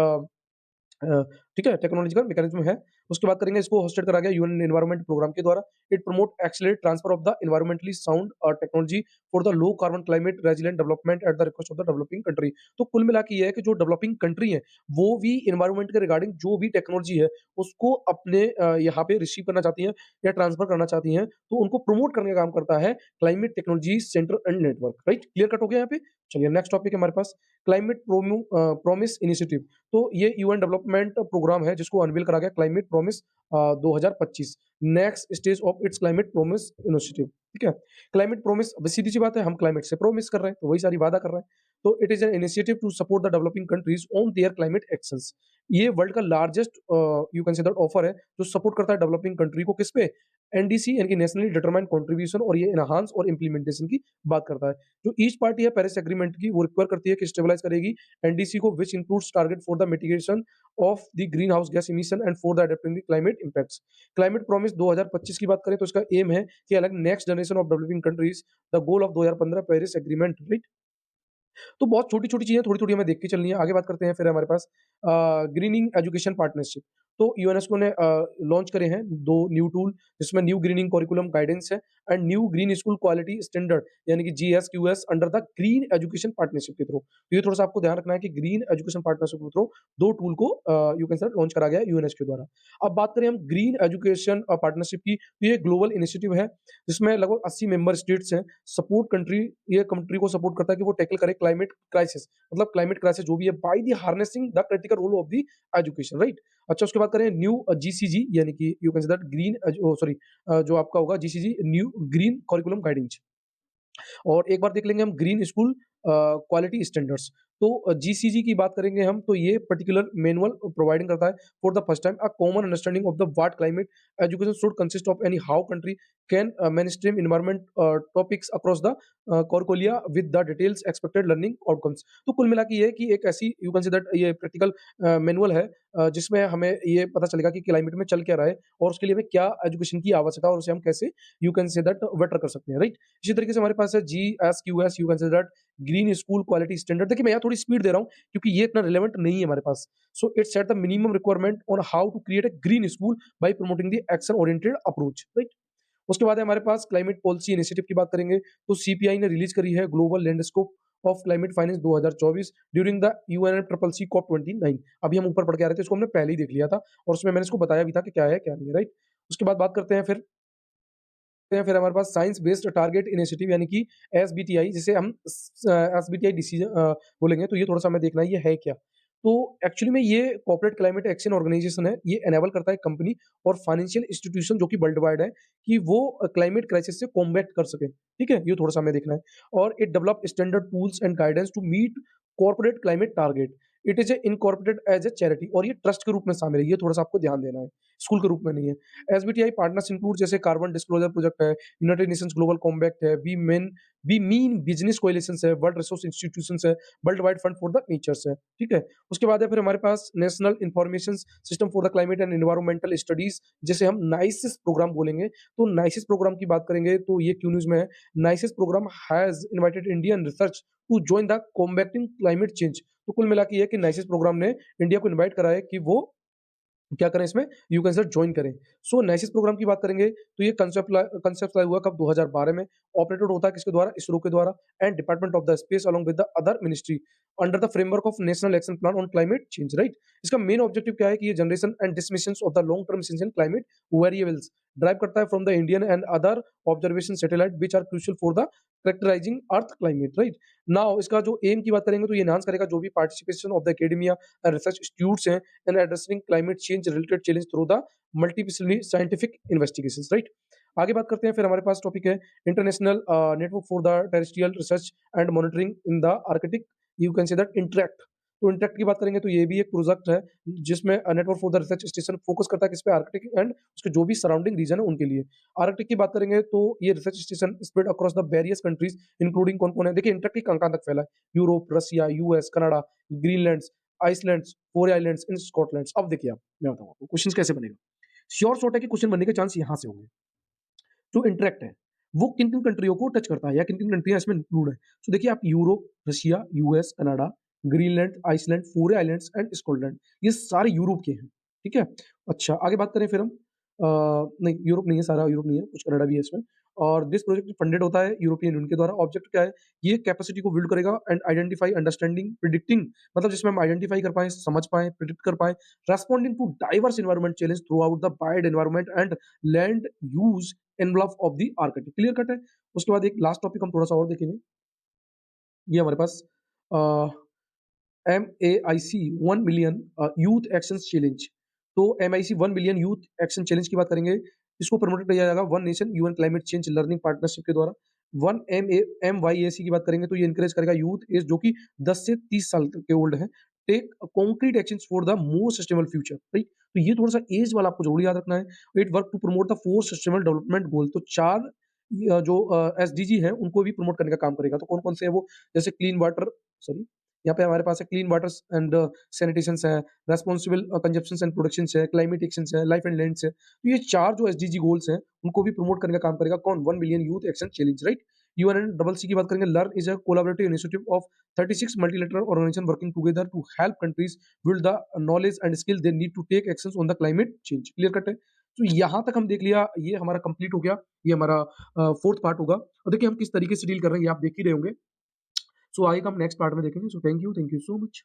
अ, ठीक है, टेक्नोलॉजिकल मैकेनिज्म है। उसके बाद करेंगे, इसको होस्टेड करा गया यूएन एनवायरनमेंट प्रोग्राम के द्वारा। It promote accelerate transfer of the environmentally sound technology for the low carbon climate resilient development at the request of the developing country. तो कुल मिला के ये है कि जो डेवलपिंग कंट्री है, वो भी एनवायरनमेंट के रिगार्डिंग जो भी टेक्नोलॉजी है, उसको अपने यहाँ पे रिसीव करना चाहती हैं या ट्रांसफर करना चाहती हैं, तो उनको प्रमोट करने का काम करता है climate technology centre and network, right? Clear cut हो गया यहाँ पे? चलिए नेक्स्ट टॉपिक है हमारे पास क्लाइमेट प्रॉमिस इनिशिएटिव। तो ये यूएन डेवलपमेंट प्रोग्राम है जिसको अनवील करा गया climate promise 2025 next stage of its climate promise initiative. ठीक है, क्लाइमेट प्रॉमिस, सीधी सी बात है, हम क्लाइमेट से प्रॉमिस कर रहे हैं तो वही सारी वादा कर रहे हैं। तो it is an initiative to support the developing countries on their climate actions. ये वर्ल्ड का largest you can say that offer है जो सपोर्ट करता है डेवलपिंग कंट्री को, किस पे? एनडीसी यानी कि नेशनली डिटरमाइंड कंट्रीब्यूशन, और ये एनहांस और इंप्लीमेंटेशन की बात करता है। जो ईच पार्टी है पेरिस एग्रीमेंट की, वो रिक्वायर करती है कि स्टेबलाइज करेगी एनडीसी को, which includes target for the mitigation of the green house gas emission and for the adapting the climate impacts. Climate promise 2025 की बात करें तो इसका एम है कि अलग next generation of developing countries the goal of 2015 Paris agreement, right? तो बहुत छोटी-छोटी चीज़ें थोड़ी-थोड़ी हमें देख के चलनी है। आगे बात करते हैं, फिर हमारे पास ग्रीनिंग एजुकेशन पार्टनरशिप। तो यूनेस्को ने लॉन्च करे हैं 2 न्यू टूल, जिसमें न्यू ग्रीनिंग करिकुलम गाइडेंस है and new green school quality standard यानी कि GSQS under the green education partnership के थ्रू। तो ये थोड़ा-सा आपको ध्यान रखना है कि ग्रीन एजुकेशन पार्टनरशिप के थ्रू 2 टूल को यू कैन से लॉन्च करा गया है यूनेस्को द्वारा। अब बात करें हम ग्रीन एजुकेशन पार्टनरशिप की, तो ये ग्लोबल इनिशिएटिव है जिसमें लगभग 80 मेंबर स्टेट्स हैं। सपोर्ट कंट्री, ये कंट्री को सपोर्ट करता है कि वो टैकल करे क्लाइमेट क्राइसिस, मतलब क्लाइमेट क्राइसिस जो भी है by the harnessing the critical role of the education, right? अच्छा, उसके बाद करें न्यू जीसीजी यानी कि you can say that green sorry जो आपका होगा GCG new green curriculum guidance. और एक बार देख लेंगे हम ग्रीन स्कूल क्वालिटी स्टैंडर्ड्स। तो जीसीजी की बात करेंगे हम, तो ये पर्टिकुलर मैनुअल प्रोवाइडिंग करता है for the first time a common understanding of the what climate education should consist of any how country can mainstream environment topics across the curricula with the details expected learning outcomes. तो कुल मिला के ये है कि एक ऐसी you can say that ये प्रैक्टिकल मैनुअल है जिसमें हमें ये पता चलेगा कि क्लाइमेट में चल क्या रहा है और उसके लिए हमें क्या एजुकेशन की आवश्यकता है और उसे हम कैसे you can say that better कर सकते हैं, राइट? इसी तरीके से हमारे पास है GSQS you can say that green school quality standard. देखिए मैं यहाँ थोड़ी स्पीड दे रहा हूँ क्योंकि ये इतना रिलेवेंट नहीं है हमारे पास। So it set the minimum requirement on how to create a green school by promoting the action oriented approach, right? उसके बाद है हमारे पास क्लाइमेट पॉलिसी इनिशिएटिव की बात करेंगे तो सीपीआई ने रिलीज करी है global landscape of climate finance 2024 during the UNFCCC COP 29। अभी हम ऊपर पढ़ के आ रहे थे, इसको हमने पहले ही देख लिया था और उसमें मैंने इसको बताया भी था कि क्या है क्या नहीं है, राइट? उसके बाद बात करते हैं फिर हमारे पास साइंस बेस्ड टारगेट इनिशिएटिव यानी कि एसबीटीआई, जिसे हम एसबीटीआई डिसीजन बोलेंगे। तो ये थोड़ा सा हमें देखना है ये है क्या। तो एक्चुअली में ये कॉर्पोरेट क्लाइमेट एक्शन ऑर्गेनाइजेशन है, ये एनेबल करता है कंपनी और फाइनेंशियल इंस्टीट्यूशन जो कि वर्ल्ड वाइड है कि वो क्लाइमेट क्राइसिस से कॉम्बैट कर सके, ठीक है? ये थोड़ा सा हमें देखना है। और it develop standard tools and guidance to meet corporate climate target. It is a incorporated as a charity और ये ट्रस्ट के रूप में शामिल है, ये थोड़ा-सा आपको ध्यान देना है, स्कूल के रूप में नहीं है। एसबीटीआई पार्टनर्स इंक्लूड जैसे कार्बन डिस्क्लोज़र प्रोजेक्ट है, यूनाइटेड नेशंस ग्लोबल कॉम्पैक्ट है, वी मीन बिज़नेस कोएलिशंस है, वर्ल्ड रिसोर्स इंस्टीट्यूशंस है, world wide fund for the natures है, ठीक है? उसके बाद है फिर हमारे पास national information system for the climate and environmental studies जिसे हम नाइसिस प्रोग्राम बोलेंगे, तो नाइसिस प्रोग्राम की बात करेंगे तो ये क्यू न्यूज़ में है, NICES programme has invited Indian research to join the combating climate change. तो कुल मिला के ये है कि नाइसिस प्रोग्राम ने इंडिया को इनवाइट करा है कि वो क्या करें इसमें यू कैन सर जॉइन करें। सो नाइसिस प्रोग्राम की बात करेंगे तो ये कांसेप्ट लाया हुआ कब 2012 में ऑपरेटेड होता है किसके द्वारा इसरो के द्वारा and department of the space along with the other ministry under the framework of national action plan on climate change right. इसका मेन ऑब्जेक्टिव क्या है कि ये generation and dissemination of the long term change in climate variables drive करता है from the Indian and other observation satellite which are crucial for the characterizing earth climate right. Now इसका जो M की बात करेंगे तो ये एनहांस करेगा जो भी participation of the academia and research institutes हैं and addressing climate change related challenge through the multidisciplinary scientific investigations right। आगे बात करते हैं फिर हमारे पास टॉपिक है international network for the terrestrial research and monitoring in the Arctic you can say that interact. तो interact की बात करेंगे तो ये भी एक प्रोजेक्ट है जिसमें network for the research station focus करता है किस पे आर्कटिक एंड उसके जो भी सराउंडिंग रीजन है उनके लिए। आर्कटिक की बात करेंगे तो ये research station spread across the various countries including कौन कौन है देखिए इंटरेक्ट कहाँ कहाँ तक फैला है Europe Russia US Canada Greenland Icelands, four islands in Scotland. अब देखिए आप, मैं बताऊँ आपको क्वेश्चन कैसे बनेगा। श्योर शॉट है कि क्वेश्चन बनने के चांस यहाँ से होंगे। जो इंटरेक्ट है, वो किन-किन कंट्रियों को टच करता है या किन-किन कंट्रियाँ इसमें इंक्लूड है। सो देखिए आप Europe, Russia, US, Canada, Greenland, Iceland, four islands and Scotland ये सारे यूरोप के हैं, ठीक है? अच्छा, आगे बात करें फिर हम नहीं यूरोप नहीं है, सारा यूरोप नहीं है, कुछ कनाडा भी है इसमें और दिस प्रोजेक्ट फंडेड होता है यूरोपियन यूनियन के द्वारा। ऑब्जेक्ट क्या है? ये कैपेसिटी को बिल्ड करेगा एंड आइडेंटिफाई, अंडरस्टैंडिंग, प्रिडिक्टिंग मतलब जिसमें हम आइडेंटिफाई कर पाएँ, समझ पाएँ, प्रिडिक्ट कर पाएँ, responding to diverse environment challenge throughout the wide environment and land use envelope of the architect clear cut है। उसके बाद एक लास्ट टॉपिक हम थोड़ा-सा और देखेंगे। ये हमारे पास अ, MAIC 1 million youth action challenge. तो MIC 1 million youth action challenge की बात करेंगे। इसको प्रमोटेड किया जाएगा one nation UN climate change learning partnership के द्वारा। 1 MYAC की बात करेंगे तो ये एनकरेज करेगा यूथ एज जो कि 10 से 30 साल तक के ओल्ड हैं, take concrete actions for the more sustainable future right. तो ये थोड़ा-सा एज वाला आपको ज़रूर याद रखना है। It work to promote the 4 sustainable development goal तो 4 जो एसडीजी हैं उनको भी प्रमोट करने का काम करेगा। तो कौन-कौन से हैं वो? जैसे क्लीन वाटर सॉरी यहाँ पे हमारे पास है क्लीन वाटर्स एंड सैनिटेशंस है, रिस्पांसिबल कंजप्शंस एंड प्रोडक्शंस है, क्लाइमेट एक्शंस है, लाइफ एंड लैंड्स है। तो ये 4 जो एसडीजी गोल्स हैं, उनको भी प्रमोट करने का काम करेगा कौन? 1 million youth action challenge right. UNNCC की बात करेंगे learn is a collaborative initiative of 36 multilateral organisation working together to help countries build the knowledge and skill they need to take actions on the climate change clear cut है। तो यहाँ तक हम देख लिया, ये हमारा कंप्लीट हो गया, ये हमारा 4th पार्ट होगा और देखिए हम किस तरीके से डील कर रहे हैं ये आप देख ही रहे होंगे। सो आगे का हम नेक्स्ट पार्ट में देखेंगे। So thank you so much.